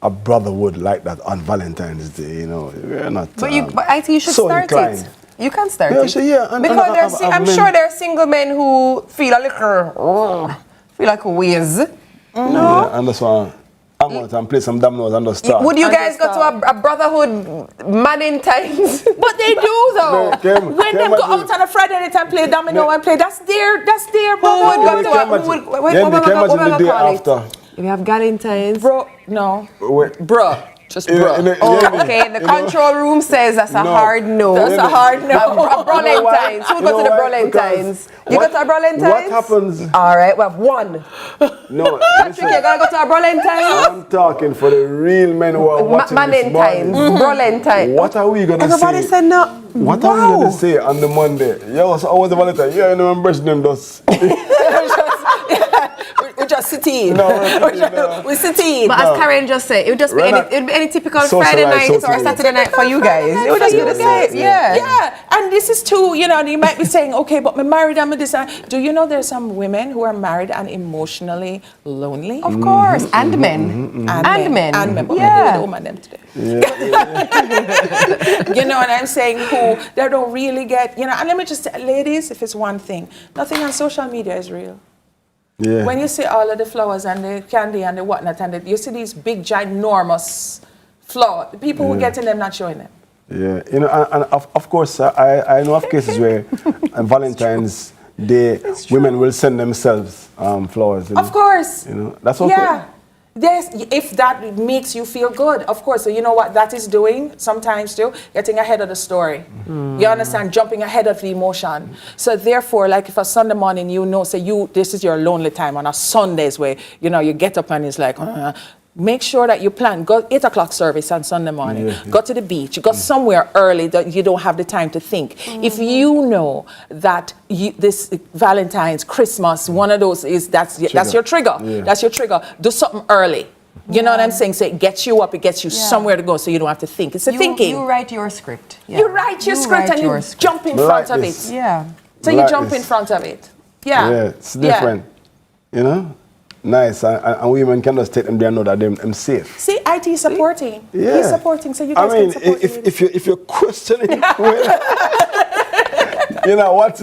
S16: a brotherhood like that on Valentine's Day. You know, we're not.
S15: But I think you should
S16: so
S15: start
S16: inclined.
S15: it. You can start
S16: Yeah,
S15: it.
S16: sure, yeah.
S15: Because I'm sure there are single men who feel a little, feel like a whiz.
S16: Yeah, and that's why I'm going to play some dominoes and just start.
S15: Would you guys go to a brotherhood Valentine's?
S17: But they do though. When they go out on a Friday night and play domino and play, that's their brotherhood.
S15: What we call it? We have Valentine's.
S17: Bro, no. Bro. Just bro.
S15: Okay, the control room says that's a hard no.
S17: That's a hard no.
S15: A Brolentines. Who go to the Brolentines? You go to a Brolentines?
S16: What happens?
S15: All right, we have one.
S16: No,
S15: Patrick, you gotta go to a Brolentines?
S16: I'm talking for the real men who are watching this morning.
S15: Brolentines.
S16: What are we gonna say?
S15: Everybody said no.
S16: What are we gonna say on the Monday? Yo, so how was the Valentine? Yeah, you know, I'm brushing them dust.
S17: We just sit in. We sit in.
S15: But as Karen just said, it would just be any typical Friday night or Saturday night for you guys. It would just be the same.
S17: Yeah. And this is too, you might be saying, okay, but I'm married, I'm this. Do you know there's some women who are married and emotionally lonely?
S15: Of course. And men.
S17: And men. But we deal with the woman them today. You know what I'm saying? Who they don't really get, and let me just tell ladies, if it's one thing, nothing on social media is real.
S16: Yeah.
S17: When you see all of the flowers and the candy and the whatnot, and you see these big, ginormous flowers, the people who get in them not showing them.
S16: Yeah, and of course, I know of cases where on Valentine's Day, women will send themselves flowers.
S17: Of course.
S16: That's okay.
S17: Yeah. If that makes you feel good, of course. So you know what that is doing sometimes too? Getting ahead of the story. You understand? Jumping ahead of the emotion. So therefore, like if a Sunday morning, this is your lonely time on a Sundays where, you get up and it's like, make sure that you plan. Go 8 o'clock service on Sunday morning. Yeah. Go to the beach. Go somewhere early that you don't have the time to think. If you know that this Valentine's, Christmas, one of those that's your trigger. Yeah. That's your trigger. Do something early. You know what I'm saying? So it gets you up. It gets you somewhere to go so you don't have to think. It's thinking.
S15: You write your script. Yeah.
S17: You write your script and you jump in front of it.
S15: Yeah.
S17: So you jump in front of it. Yeah.
S16: Yeah, it's different. Nice, and women can just take them there and know that I'm safe.
S17: See, IT is supporting.
S16: Yeah.
S17: He's supporting, so you guys can support
S16: if you're questioning, you know what?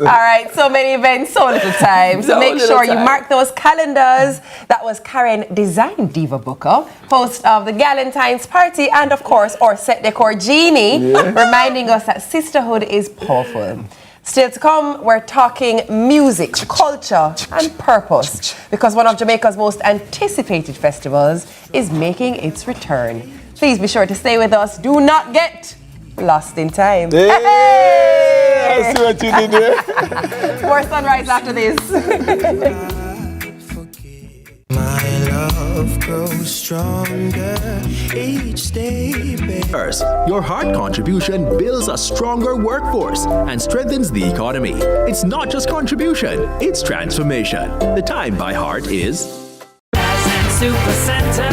S15: All right, so many events, so little time. So make sure you mark those calendars. That was Karen, Design Diva Booker, host of the Galentine's Party, and of course, our set decor genie, reminding us that sisterhood is powerful. Still to come, we're talking music, culture, and purpose, because one of Jamaica's most anticipated festivals is making its return. Please be sure to stay with us. Do not get lost in time.
S16: Hey! I see what you did there.
S15: More Sunrise after this.
S18: My love grows stronger each day, baby.
S3: Your heart contribution builds a stronger workforce and strengthens the economy. It's not just contribution, it's transformation. The time by heart is
S4: Super Center,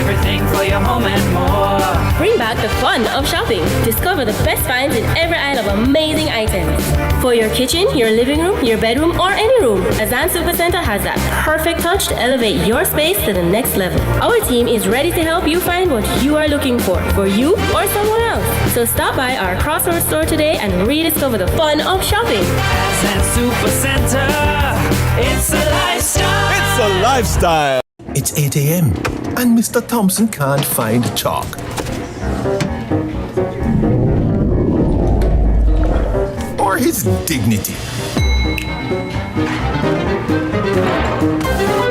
S4: everything for your home and more.
S19: Bring back the fun of shopping. Discover the best finds in every aisle of amazing items. For your kitchen, your living room, your bedroom, or any room, Azan Super Center has that perfect touch to elevate your space to the next level. Our team is ready to help you find what you are looking for you or someone else. So stop by our Crossroads store today and rediscover the fun of shopping.
S4: Azan Super Center, it's a lifestyle.
S20: It's a lifestyle. It's 8 a.m. and Mr. Thompson can't find chalk. Or his dignity.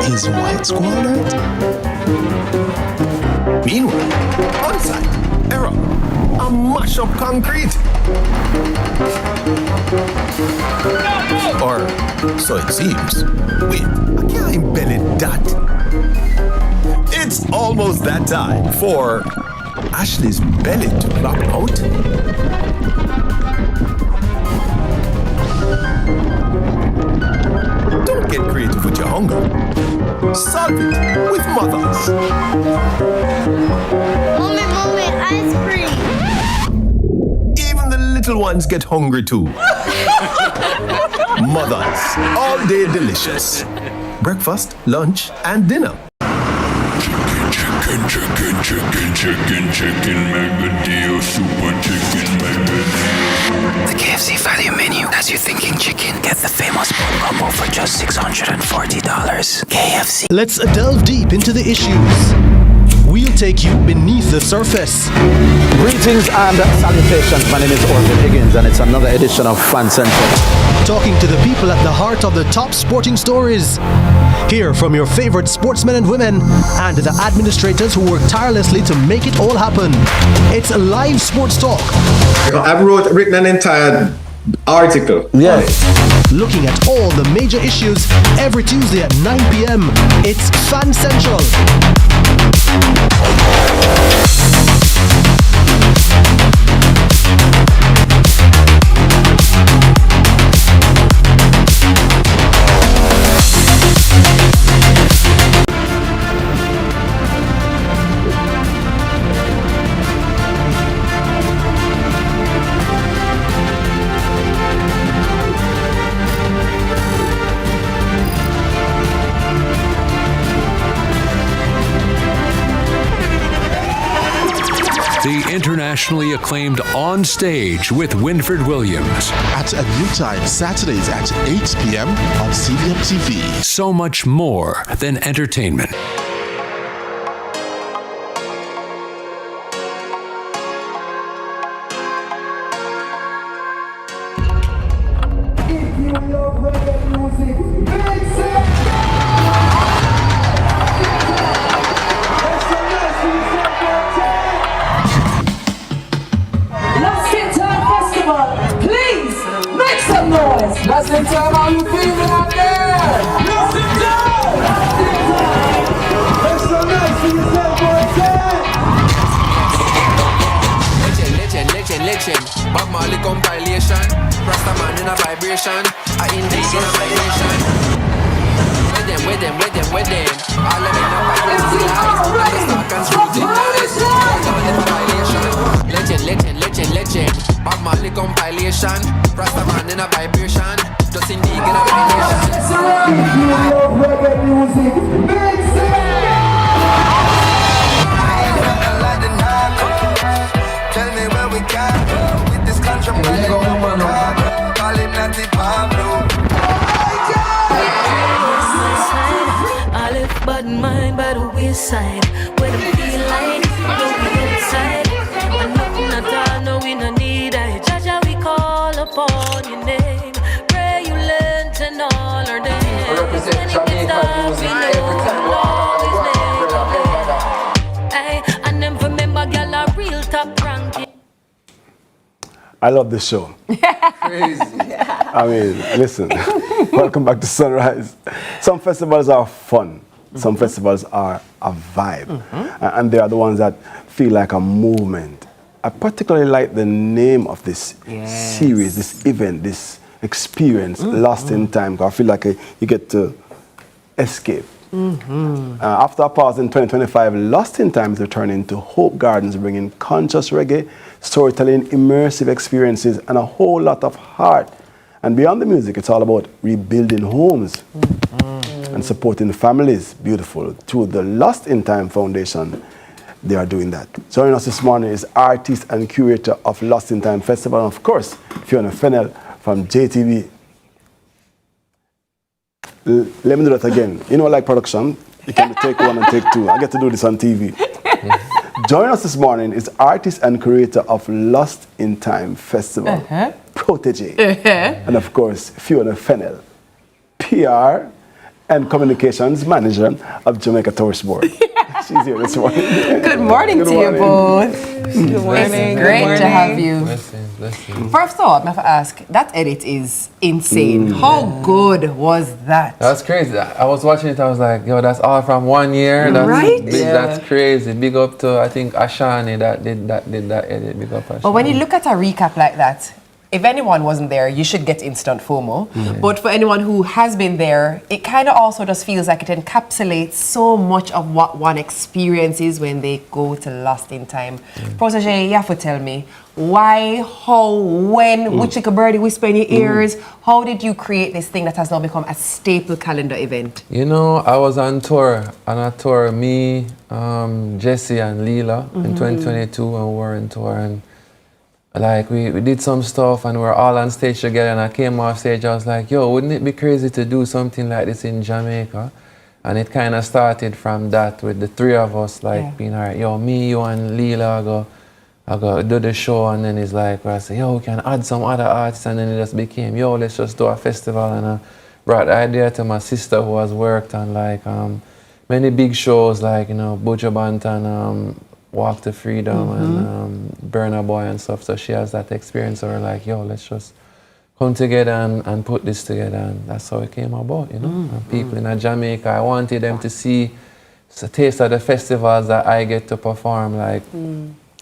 S20: His white squaller. Meanwhile, mash up concrete. Or so it seems. Wait, I can't embellish that. It's almost that time for Ashley's belly to plop out. Don't get creative with your hunger. Solve it with mothers.
S1: Mommy, ice cream.
S20: Even the little ones get hungry too. Mothers, all day delicious. Breakfast, lunch, and dinner.
S1: Chicken, mega deal, super chicken, mega deal.
S10: The KFC value menu has you thinking chicken. Get the famous bone combo for just $640. KFC.
S13: Let's delve deep into the issues. We'll take you beneath the surface.
S21: Greetings and salutations. My name is Orville Higgins, and it's another edition of Fan Central.
S13: Talking to the people at the heart of the top sporting stories. Hear from your favorite sportsmen and women and the administrators who work tirelessly to make it all happen. It's a live sports talk.
S23: I've written an entire article.
S13: Yeah. Looking at all the major issues every Tuesday at 9 p.m. It's Fan Central.
S24: The internationally acclaimed On Stage with Winford Williams.
S18: At a new time, Saturdays at 8 p.m. on CVM TV.
S24: So much more than entertainment.
S1: Listen to how you feeling out there. Listen to it's so nice to you,
S27: Legend. Bob Marley compilation. Rasta man in a vibration. I indeed in a vibration. With them. All of them in a vibration. Legend. Bob Marley compilation. Rasta man in a vibration. Just in the in a vibration.
S1: reggae music.
S27: Tell me where we can with this contraband. Call him Natty Pablo.
S28: I live bad mind by the wayside. Where the feel like no we inside. And nothing at all, no we no need I. Jaja we call upon your name. Pray you learn to know our name.
S27: Represent Jamaica music every time.
S28: And then remember girl a real top ranking.
S16: I love this show.
S27: Crazy.
S16: I mean, listen, welcome back to Sunrise. Some festivals are fun. Some festivals are a vibe. And they are the ones that feel like a movement. I particularly like the name of this series, this event, this experience, Lost in Time. I feel like you get to escape. After a pause in 2025, Lost in Time is returning to Hope Gardens, bringing conscious reggae, storytelling, immersive experiences, and a whole lot of heart. And beyond the music, it's all about rebuilding homes and supporting families. Beautiful. Through the Lost in Time Foundation, they are doing that. Joining us this morning is artist and curator of Lost in Time Festival, and of course, Fiona Fennell from JTV. Let me do that again. You know, like production, you can take one and take two. I get to do this on TV. Joining us this morning is artist and curator of Lost in Time Festival, Protege, and of course, Fiona Fennell, PR and communications manager of Jamaica Tourist Board. She's here this morning.
S15: Good morning to you both.
S17: Good morning.
S15: It's great to have you.
S24: Blessings.
S15: First off, I have to ask, that edit is insane. How good was that?
S24: That's crazy. I was watching it, I was like, yo, that's all from 1 year. That's
S15: right?
S24: That's crazy. Big up to, I think, Ashani that did that edit. Big up Ashani.
S15: But when you look at a recap like that, if anyone wasn't there, you should get instant FOMO. But for anyone who has been there, it kind of also just feels like it encapsulates so much of what one experiences when they go to Lost in Time. Protege, you have to tell me, why, how, when, which like a birdie whisper in your ears, how did you create this thing that has now become a staple calendar event?
S24: You know, I was on tour, me, Jesse and Leela in 2022, and we were on tour, and like we did some stuff and we were all on stage together, and I came off stage, I was like, yo, wouldn't it be crazy to do something like this in Jamaica? And it kind of started from that with the three of us, like being, all right, yo, me, you and Leela, I go do the show, and then it's like, I say, yo, we can add some other artists, and then it just became, yo, let's just do a festival. And I brought the idea to my sister who has worked on like many big shows, like, you know, Buju Banton, Walk to Freedom and Burna Boy and stuff. So she has that experience. So we're like, yo, let's just come together and put this together. And that's how it came about, you know. And people in Jamaica, I wanted them to see a taste of the festivals that I get to perform, like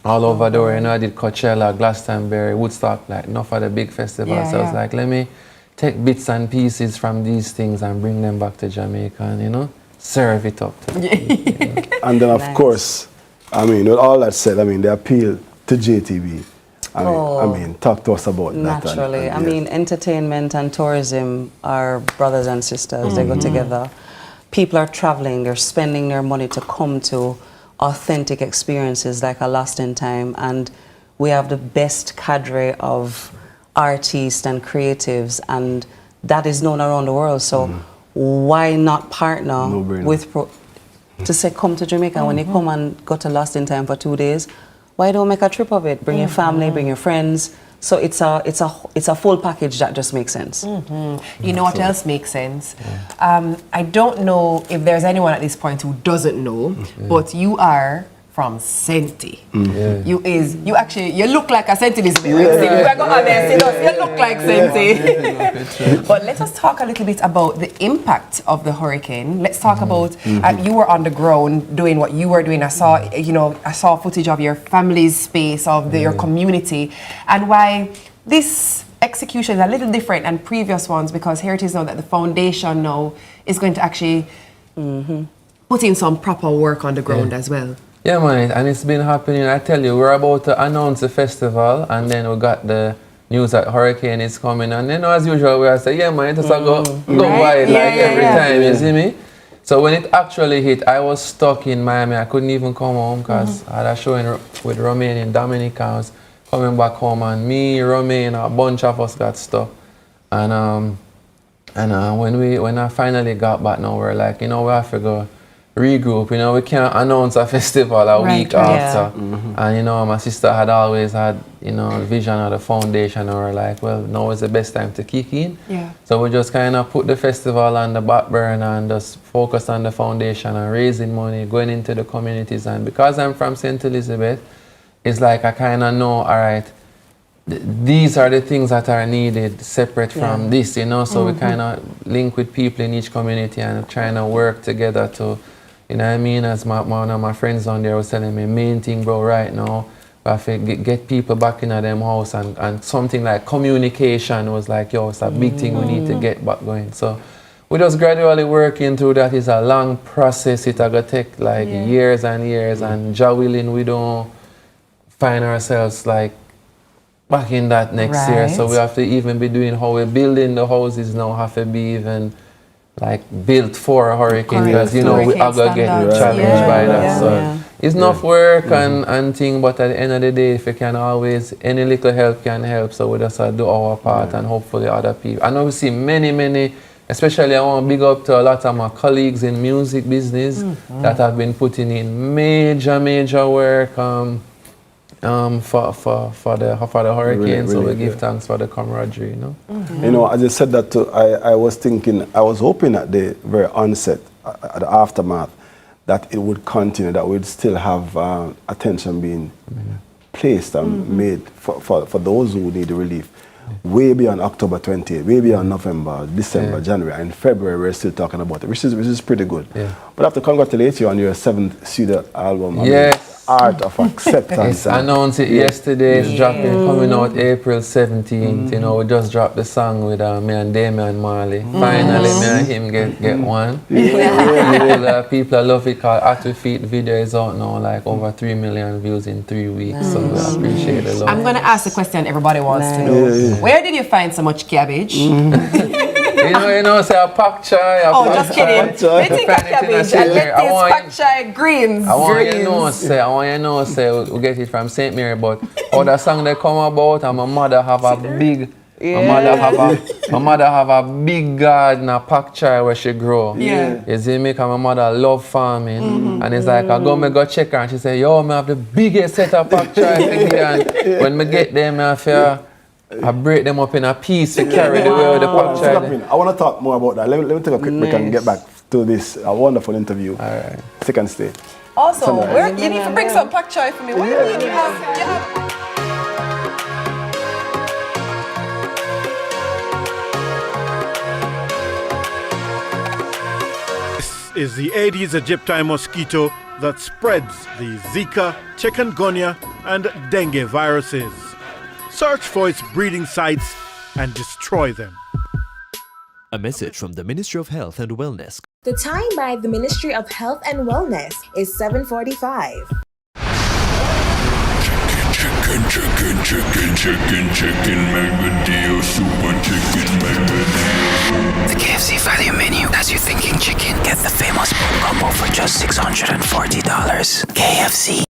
S24: all over the world. You know, I did Coachella, Glastonbury, Woodstock, like enough of the big festivals. So I was like, let me take bits and pieces from these things and bring them back to Jamaica and, you know, serve it up to people, you know? And
S16: then, of course, I mean, with all that said, I mean, the appeal to JTV. I mean, talk to us about that.
S6: Naturally. I mean, entertainment and tourism are brothers and sisters. They go together. People are traveling. They're spending their money to come to authentic experiences like a Lost in Time. And we have the best cadre of artists and creatives, and that is known around the world. So why not partner with... to say, come to Jamaica, when you come and go to Lost in Time for 2 days, why don't make a trip of it? Bring your family, bring your friends. So it's a full package that just makes sense.
S15: You know what else makes sense? I don't know if there's anyone at this point who doesn't know, but you are from Senti. You look like a Senti this way. You look like Senti. But let us talk a little bit about the impact of the hurricane. Let's talk about you were on the ground doing what you were doing. I saw footage of your family's space, of your community, and why this execution is a little different than previous ones, because here it is now that the foundation now is going to actually put in some proper work on the ground as well.
S24: Yeah, man, and it's been happening. I tell you, we're about to announce the festival, and then we got the news that hurricane is coming, and then as usual, we say, yeah, man, it's go wide every time, you see me? So when it actually hit, I was stuck in Miami. I couldn't even come home because I had a show with Romanian Dominicans coming back home, and me, Romain, a bunch of us got stuck. And when I finally got back, now we're like, you know, we have to go regroup. You know, we can't announce a festival a week after. And you know, my sister had always had, you know, vision of the foundation, and we're like, well, now is the best time to kick in. So we just kind of put the festival on the back burner and just focus on the foundation and raising money, going into the communities. And because I'm from St. Elizabeth, it's like I kind of know, all right, these are the things that are needed separate from this, you know. So we kind of link with people in each community and trying to work together to, you know what I mean? As one of my friends on there was telling me, main thing, bro, right now, we have to get people back in them house, and something like communication was like, yo, it's a big thing we need to get back going. So we just gradually working through that. It's a long process. It's going to take like years and years, and Jah willing, we don't find ourselves like back in that next year. So we have to even be doing how we're building the houses now, have to be even like built for a hurricane, because you know we are gonna get challenged by that. So it's enough work and thing, but at the end of the day, if you can always, any little help can help. So we just do our part, and hopefully other people. I know we see many, especially I want to big up to a lot of my colleagues in music business that have been putting in major work for the hurricane. So we give thanks for the camaraderie, you know.
S16: You know, as I said that, I was thinking, I was hoping at the very onset, at the aftermath, that it would continue, that we'd still have attention being placed and made for those who need relief. Way beyond October 28th, way beyond November, December, January, and February we're still talking about it, which is pretty good. But I have to congratulate you on your 7th studio album. Art of Acceptance.
S24: It's announced it yesterday. It's dropping, coming out April 17th. You know, we just dropped the song with me and Damian Marley. Finally, me and him get one. People love it. Called At Your Feet video is out now, like over 3 million views in 3 weeks. So we appreciate the love.
S15: I'm going to ask the question everybody wants to know. Where did you find so much cabbage?
S24: you know, say a pak chai.
S15: Just kidding. They think of cabbage and let this pak chai greens.
S24: I want you know, say we get it from St. Mary, but how the song they come about, and my mother have a big, my mother have a big garden, a pak chai where she grow. You see me, because my mother love farming, and it's like I go check her, and she say, yo, I have the biggest set of pak chai and when me get them, I break them up in a piece to carry the way of the pak chai.
S16: I want to talk more about that. Let me take a quick break and get back to this wonderful interview. Second stage.
S15: Also, you need to bring some pak chai for me. What do you mean you have?
S7: This is the Aedes aegypti mosquito that spreads the Zika, chikungunya, and dengue viruses. Search for its breeding sites and destroy them.
S8: A message from the Ministry of Health and Wellness.
S9: The time by the Ministry of Health and Wellness is 7:45.
S12: Chicken, mega deal, super chicken, mega deal.
S10: The KFC value menu. As you're thinking chicken, get the famous pork combo for just $640. KFC.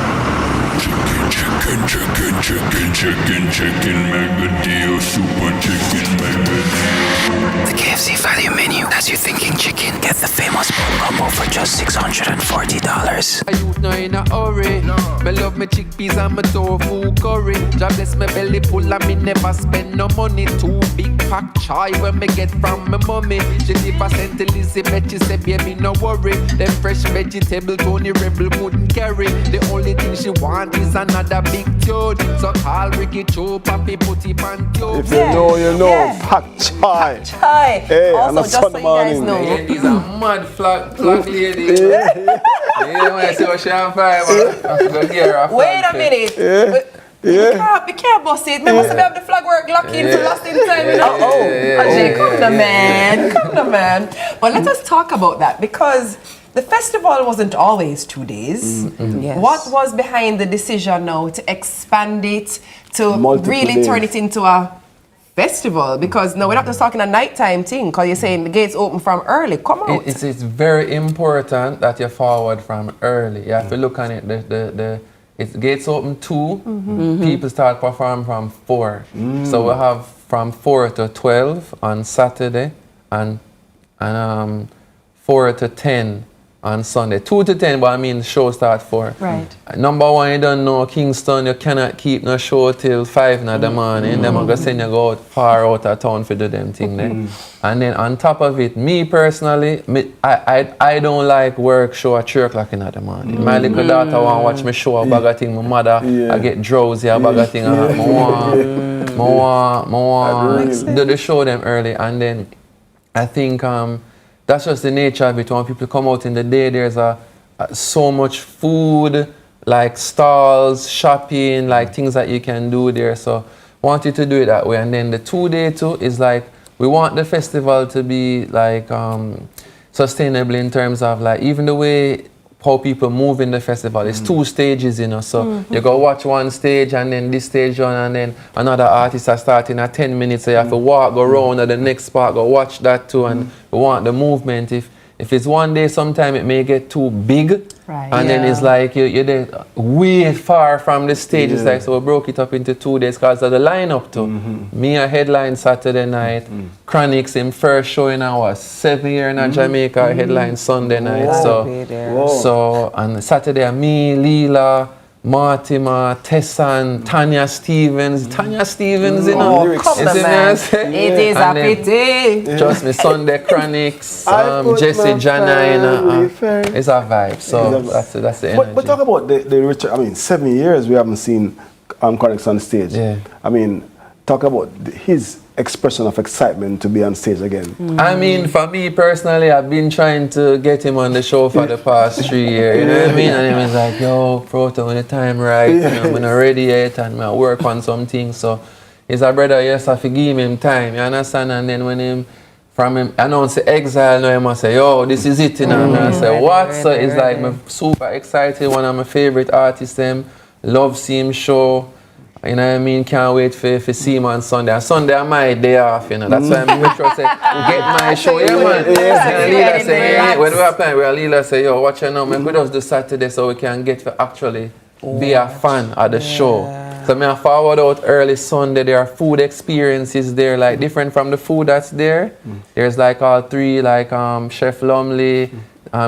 S12: Chicken, mega deal, super chicken, mega deal.
S10: The KFC value menu. As you're thinking chicken, get the famous pork combo for just $640.
S27: I youth no in a hurry. Me love me chickpeas and me tofu curry. Job bless me belly full and me never spend no money. 2 big pack chai when me get from me mommy. She never sent Elizabeth, she said baby no worry. Them fresh vegetable Tony Rebel couldn't carry. The only thing she want is another big tune. So call Ricky Cho, Papi put it on tube.
S16: If you know, you know. Pak chai. Hey,
S15: also, just so you guys know.
S24: Ladies are mad flag ladies. When I say what she on fire,
S15: wait a minute. We can't bust it. We must have the flag work locked in to last in time. You know? Ajay, come the man. But let us talk about that, because the festival wasn't always 2 days.
S6: Yes.
S15: What was behind the decision now to expand it, to really
S16: days.
S15: turn it into a festival? Because now we're not just talking a nighttime thing, because you're saying the gates open from early. Come out.
S24: It's very important that you forward from early. You have to look on it. It's gates open 2. People start performing from 4. So we have from 4 to 12 on Saturday and 4 to 10 on Sunday. 2 to 10, but I mean the show starts 4.
S15: Right.
S24: Number 1, you don't know Kingston, you cannot keep no show till 5 in the morning. Them are going to send you go out far out of town for do them thing there. And then on top of it, me personally, I don't like work show at 3 o'clock in the morning. My little daughter want to watch me show a bag of thing. My mother, I get drowsy, a bag of thing. I want do the show them early. And then I think that's just the nature of it. When people come out in the day, there's so much food, like stalls, shopping, like things that you can do there. So wanted to do it that way. And then the 2-day too is like, we want the festival to be like sustainable in terms of like, even the way how people move in the festival. It's 2 stages, you know. So you go watch one stage and then this stage on, and then another artist are starting at 10 minutes. So you have to walk, go around at the next spot, go watch that too. And we want the movement. If it's one day, sometimes it may get too big.
S15: Right.
S24: And then it's like you're there way far from the stage. It's like, so we broke it up into 2 days because of the lineup too. Me a headline Saturday night. Chronix in first show in our 7 year in Jamaica, headline Sunday night. So and Saturday me, Leela, Mortimer, Tessan, Tanya Stevens, you know.
S15: It is a pity.
S24: Trust me, Sunday Chronics, Jesse Jana, you know, it's a vibe. So that's the energy.
S16: But talk about the Richard. I mean, 7 years we haven't seen Chronics on stage.
S24: Yeah.
S16: I mean, talk about his expression of excitement to be on stage again.
S24: I mean, for me personally, I've been trying to get him on the show for the past 3 years. You know what I mean? And he was like, "Yo, Proto, when the time right, you know, I'm not ready yet, and I work on some things." So he's a brother. Yes, I have to give him time. You understand? And then when him announce the exile, now he must say, "Yo, this is it." You know? And I say, "What?" So it's like I'm super excited. One of my favorite artists. Them love seeing him show. You know what I mean? Can't wait for see him on Sunday. And Sunday is my day off, you know. That's why I'm make sure say, get my show. Yeah, man. Leela say, yeah, when we have time, Leela say, yo, watch it now. Man, we just do Saturday so we can get to actually be a fan of the show. So I forward out early Sunday. There are food experiences there, like different from the food that's there. There's like all three, like Chef Lumley,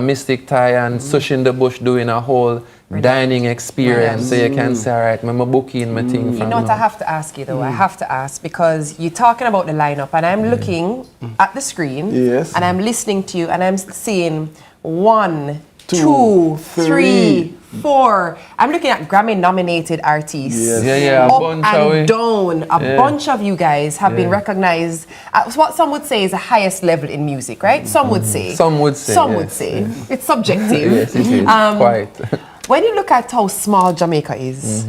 S24: Mystic Thai, and Sushi in the Bush doing a whole dining experience, so you can say, all right, I'm booking my thing.
S15: You know what I have to ask you though? I have to ask because you're talking about the lineup, and I'm looking at the screen, and I'm listening to you, and I'm seeing 1, 2, 3, 4. I'm looking at Grammy-nominated artists.
S24: Yeah,
S15: up and down. A bunch of you guys have been recognized at what some would say is the highest level in music, right? Some would say.
S24: Some would say.
S15: It's subjective.
S24: Yes, it is. Quite.
S15: When you look at how small Jamaica is,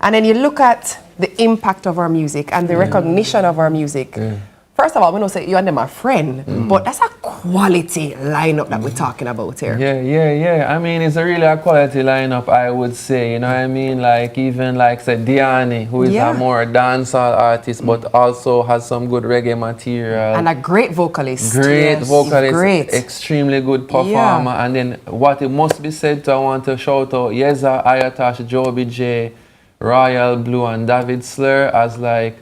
S15: and then you look at the impact of our music and the recognition of our music, first of all, we don't say you and them are friends, but that's a quality lineup that we're talking about here.
S24: Yeah. I mean, it's really a quality lineup, I would say. You know what I mean? Like, even like, say, Diani, who is a more dancehall artist, but also has some good reggae material.
S15: And a great vocalist.
S24: Great vocalist. Extremely good performer. And then, what it must be said to, I want to shout out Yeza, Ayatash, Joby J, Royal Blue, and David Slur as like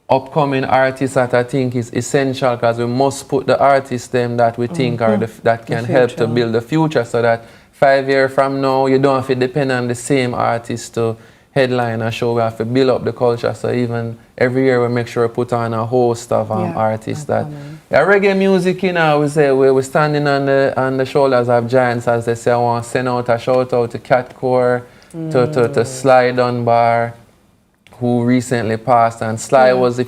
S24: upcoming artists that I think is essential, because we must put the artists them that we think are that can help to build the future, so that 5 years from now you don't have to depend on the same artists to headline a show. We have to build up the culture, so even every year we make sure we put on a host of artists that reggae music, you know, we say we're standing on the shoulders of giants, as they say. I want to send out a shout out to Catcore, to Sly Dunbar, who recently passed. And Sly was,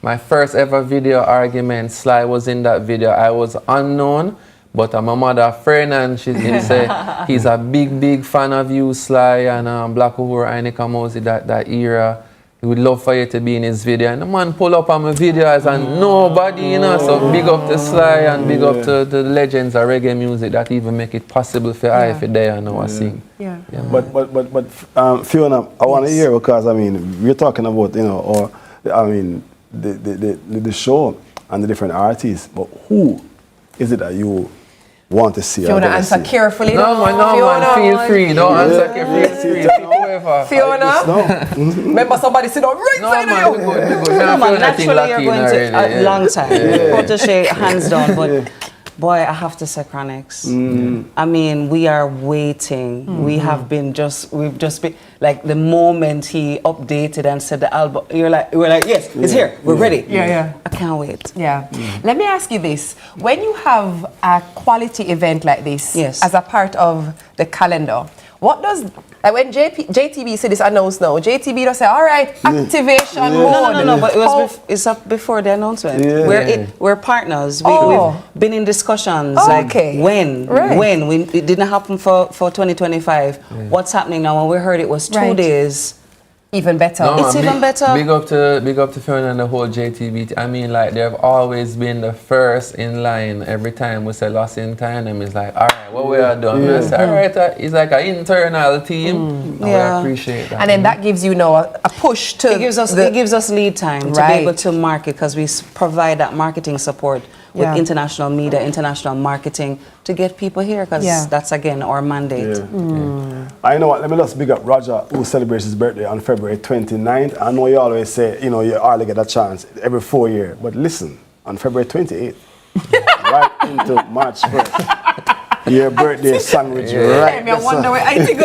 S24: my first ever video argument, Sly was in that video. I was unknown, but I'm a mother friend, and she say he's a big fan of you, Sly, and Black Uhura, Ainika Mosi, that era. He would love for you to be in his video. And the man pull up on my video as nobody, you know. So big up to Sly and big up to the legends of reggae music that even make it possible for I for there and now sing.
S16: But Fiona, I want to hear, because I mean we're talking about, you know, or I mean the show and the different artists, but who is it that you want to see?
S15: Fiona, answer carefully.
S24: No man, feel free. Don't answer carefully.
S15: Fiona, remember somebody sit down right side of you.
S6: No man, naturally you're going to a long time. Protege, hands down, but boy, I have to say Chronics. I mean, we are waiting. We've just been, like, the moment he updated and said the album, we're like, yes, it's here, we're ready. I can't wait.
S15: Let me ask you this. When you have a quality event like this, as a part of the calendar, what does, like when JTV said this announced now, JTV does say, all right, activation mode.
S6: No, but it's up before the announcement. We're partners. We've been in discussions, like when it didn't happen for 2025. What's happening now? When we heard it was 2 days.
S15: Even better.
S24: No,
S15: it's
S24: even better. Big up to Fiona and the whole JTV. I mean, like, they've always been the first in line every time we say Lost in Time. And it's like, all right, what we are doing? I say, all right, it's like an internal team. And we appreciate that.
S15: And then that gives you now a push to.
S6: It gives us lead time to be able to market, because we provide that marketing support with international media, international marketing, to get people here, because that's again our mandate.
S16: I know what, let me just big up Roger, who celebrates his birthday on February 29th. I know you always say, you know, you hardly get a chance every 4 years, but listen, on February 28th, right into March 1st, Your birthday sandwich right.
S15: I wonder where I think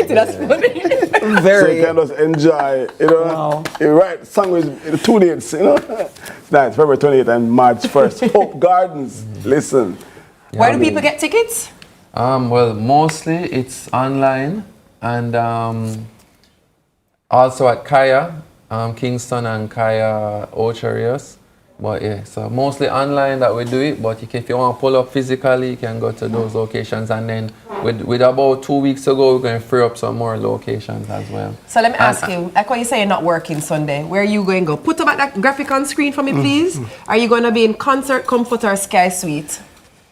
S15: that's funny.
S16: Very. So you can just enjoy, you know, right, sandwich, 2 dates, you know. It's nice, February 28th and March 1st. Hope Gardens, listen.
S15: Where do people get tickets?
S24: Well, mostly it's online and also at Kaya, Kingston and Kaya Ocherios. But yeah, so mostly online that we do it, but if you want to pull up physically, you can go to those locations, and then with about 2 weeks ago, we're going to free up some more locations as well.
S15: So let me ask you, like what you say you're not working Sunday, where are you going to go? Put up that graphic on screen for me, please. Are you going to be in Concert Comfort or Sky Suite?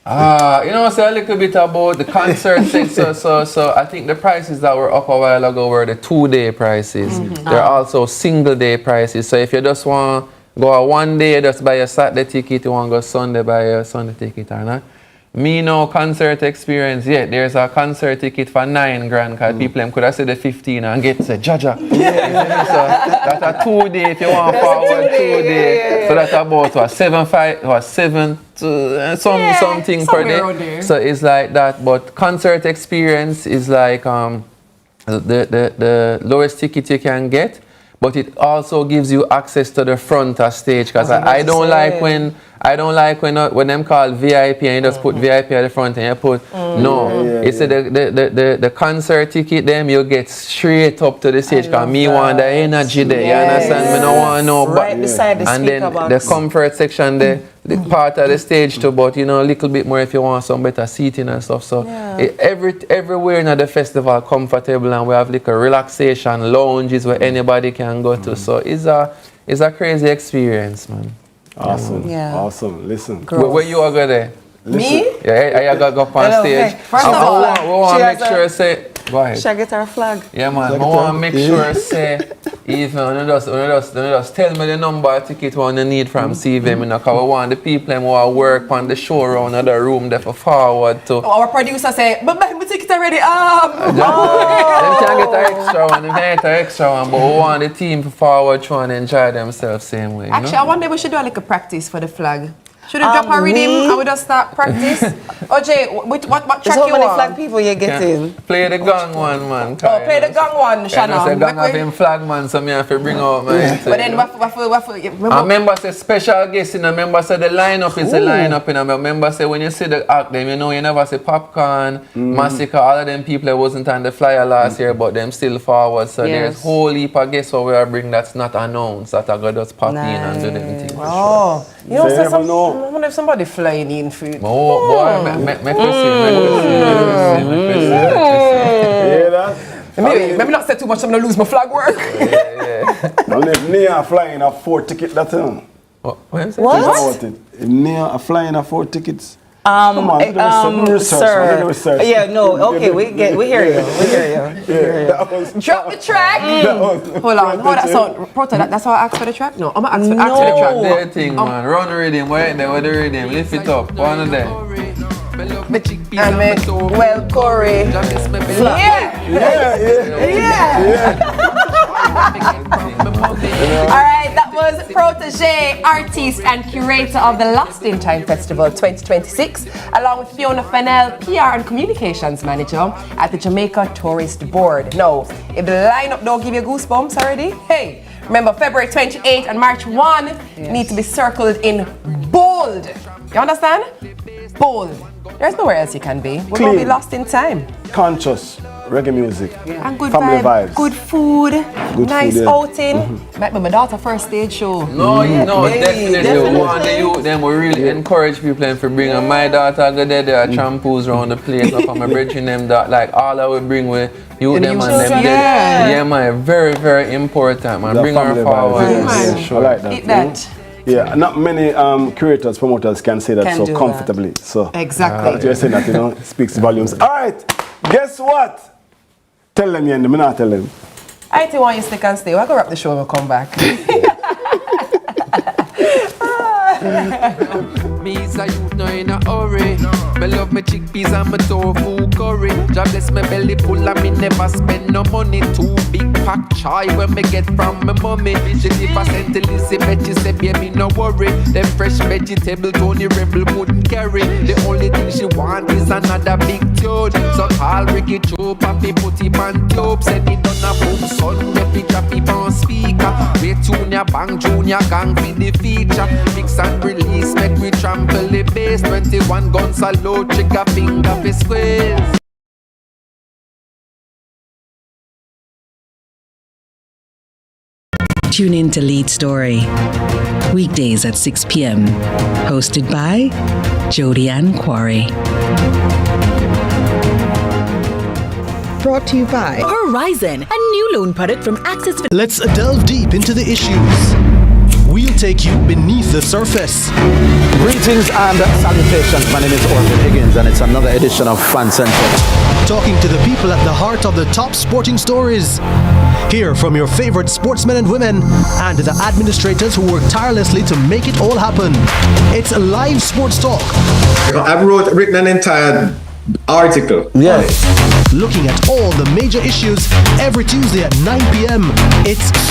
S24: You know, say a little bit about the concert thing. So I think the prices that were up a while ago were the 2-day prices. There are also single-day prices. So if you just want go a 1 day, just buy a Saturday ticket, you want to go Sunday, buy a Sunday ticket or not. Me no concert experience yet. There's a concert ticket for $9,000 because people them could have said the 15 and get say Jaja. So that's a 2 day if you want forward 2 day. So that's about what, 7 to something per day. So it's like that. But concert experience is like the lowest ticket you can get. But it also gives you access to the front of stage because I don't like when them call VIP and you just put VIP at the front and you put it's the concert ticket them you get straight up to the stage because me want the energy there. You understand? Me don't want no
S6: right beside the
S24: and then
S6: box.
S24: the comfort section there. The part of the stage too, but you know, a little bit more if you want some better seating and stuff. So everywhere in the festival comfortable, and we have like a relaxation lounges where anybody can go to. So it's a crazy experience, man.
S16: Awesome. Yeah. Awesome. Listen.
S24: Where you are go there?
S15: Me?
S24: Yeah, I got go up on stage.
S15: Okay. First of all,
S24: we want to make sure say go ahead.
S6: Should I get our flag?
S24: Yeah, man. I want to make sure say even when you just tell me the number of ticket one you need from CVM, because we want the people who are work on the show around the room there for forward to.
S15: Our producer say, but buy my ticket already.
S24: They can get an extra one, but we want the team to forward to and enjoy themselves same way.
S15: Actually, I wonder we should do like a practice for the flag. Should we drop a rhythm and we just start practice? OJ, what track
S6: how
S15: you
S6: many
S15: want?
S6: flag people you getting?
S24: Play the gang one, man.
S15: Play the gang one, Shannon.
S24: I gang of him flag, man, so me have to bring out my
S15: But then, waffle.
S24: I remember say special guest, I remember say the lineup is the lineup, and I remember say when you see the act, them, you know, you never say Popcorn, Massacre, all of them people that wasn't on the flyer last year, but them still forward. So there's whole heap of guests what we are bring that's not announced, that I got just pop in and do them things.
S15: Oh, you know, I wonder if somebody flying in food.
S24: Oh, boy, make me see.
S15: Maybe not say too much, I'm going to lose my flag work.
S16: And if Nia flying a 4 ticket, that's it.
S6: What?
S16: Nia flying a 4 tickets.
S6: Come on, sir. Yeah, no, okay, we hear you.
S15: Drop the track. Hold on, so Proto, that's how I asked for the track? No, I'm going to ask for the track.
S24: Their thing, man. Run the rhythm, wait there, with the rhythm. Lift it up, one of them.
S15: Well, Corey. All right, that was Protege, artist and curator of the Lost in Time Festival 2026, along with Fiona Fennell, PR and communications manager at the Jamaica Tourist Board. Now, if the lineup don't give you goosebumps already, hey, remember February 28th and March 1 need to be circled in bold. You understand? Bold. There's nowhere else you can be. We're going to be lost in time.
S16: Conscious reggae music.
S15: And good
S16: family
S15: vibes. Good food. Nice outing. Might be my daughter's first stage show.
S24: No, definitely. Want the youth, them we really encourage people to bring my daughter go there are shampoos around the place. From my brethren them that like all I will bring with you them and them. Yeah, man, very, very important, man. Bring her forward.
S16: I like that.
S15: Eat that.
S16: Yeah, not many curators, promoters can say that so comfortably. That. So
S15: exactly.
S16: You're saying that, it speaks volumes. All right, guess what? Tell them, Yendi. Me not tell them.
S15: I think want you stick and stay. We're gonna wrap the show and we'll come back.
S27: Me is a youth, no in a hurry. Me love me chickpeas and me tofu curry. God bless me belly full and me never spend no money. 2 big pack chai when me get from me mommy. She never sent Elizabeth, she said baby no worry. Them fresh vegetable Tony Rebel couldn't carry. The only thing she want is another big tune. So call Ricky Joe, papi put him on tube. Send it on a boom son, me drop it on speaker. Wait Junior, bang Junior, gang for the feature. Mix and release, make we trample the bass. 21 guns a load, trigger finger for squeeze.
S2: Tune in to Lead Story, weekdays at 6 p.m. Hosted by Jodianne Quarry.
S3: Brought to you by Horizon, a new loan product from Access.
S13: Let's delve deep into the issues. We'll take you beneath the surface.
S21: Greetings and salutations. My name is Orville Higgins, and it's another edition of Fan Central.
S13: Talking to the people at the heart of the top sporting stories. Hear from your favorite sportsmen and women and the administrators who work tirelessly to make it all happen. It's a live sports talk.
S23: I've written an entire article.
S13: Looking at all the major issues every Tuesday at 9 p.m. It's Fan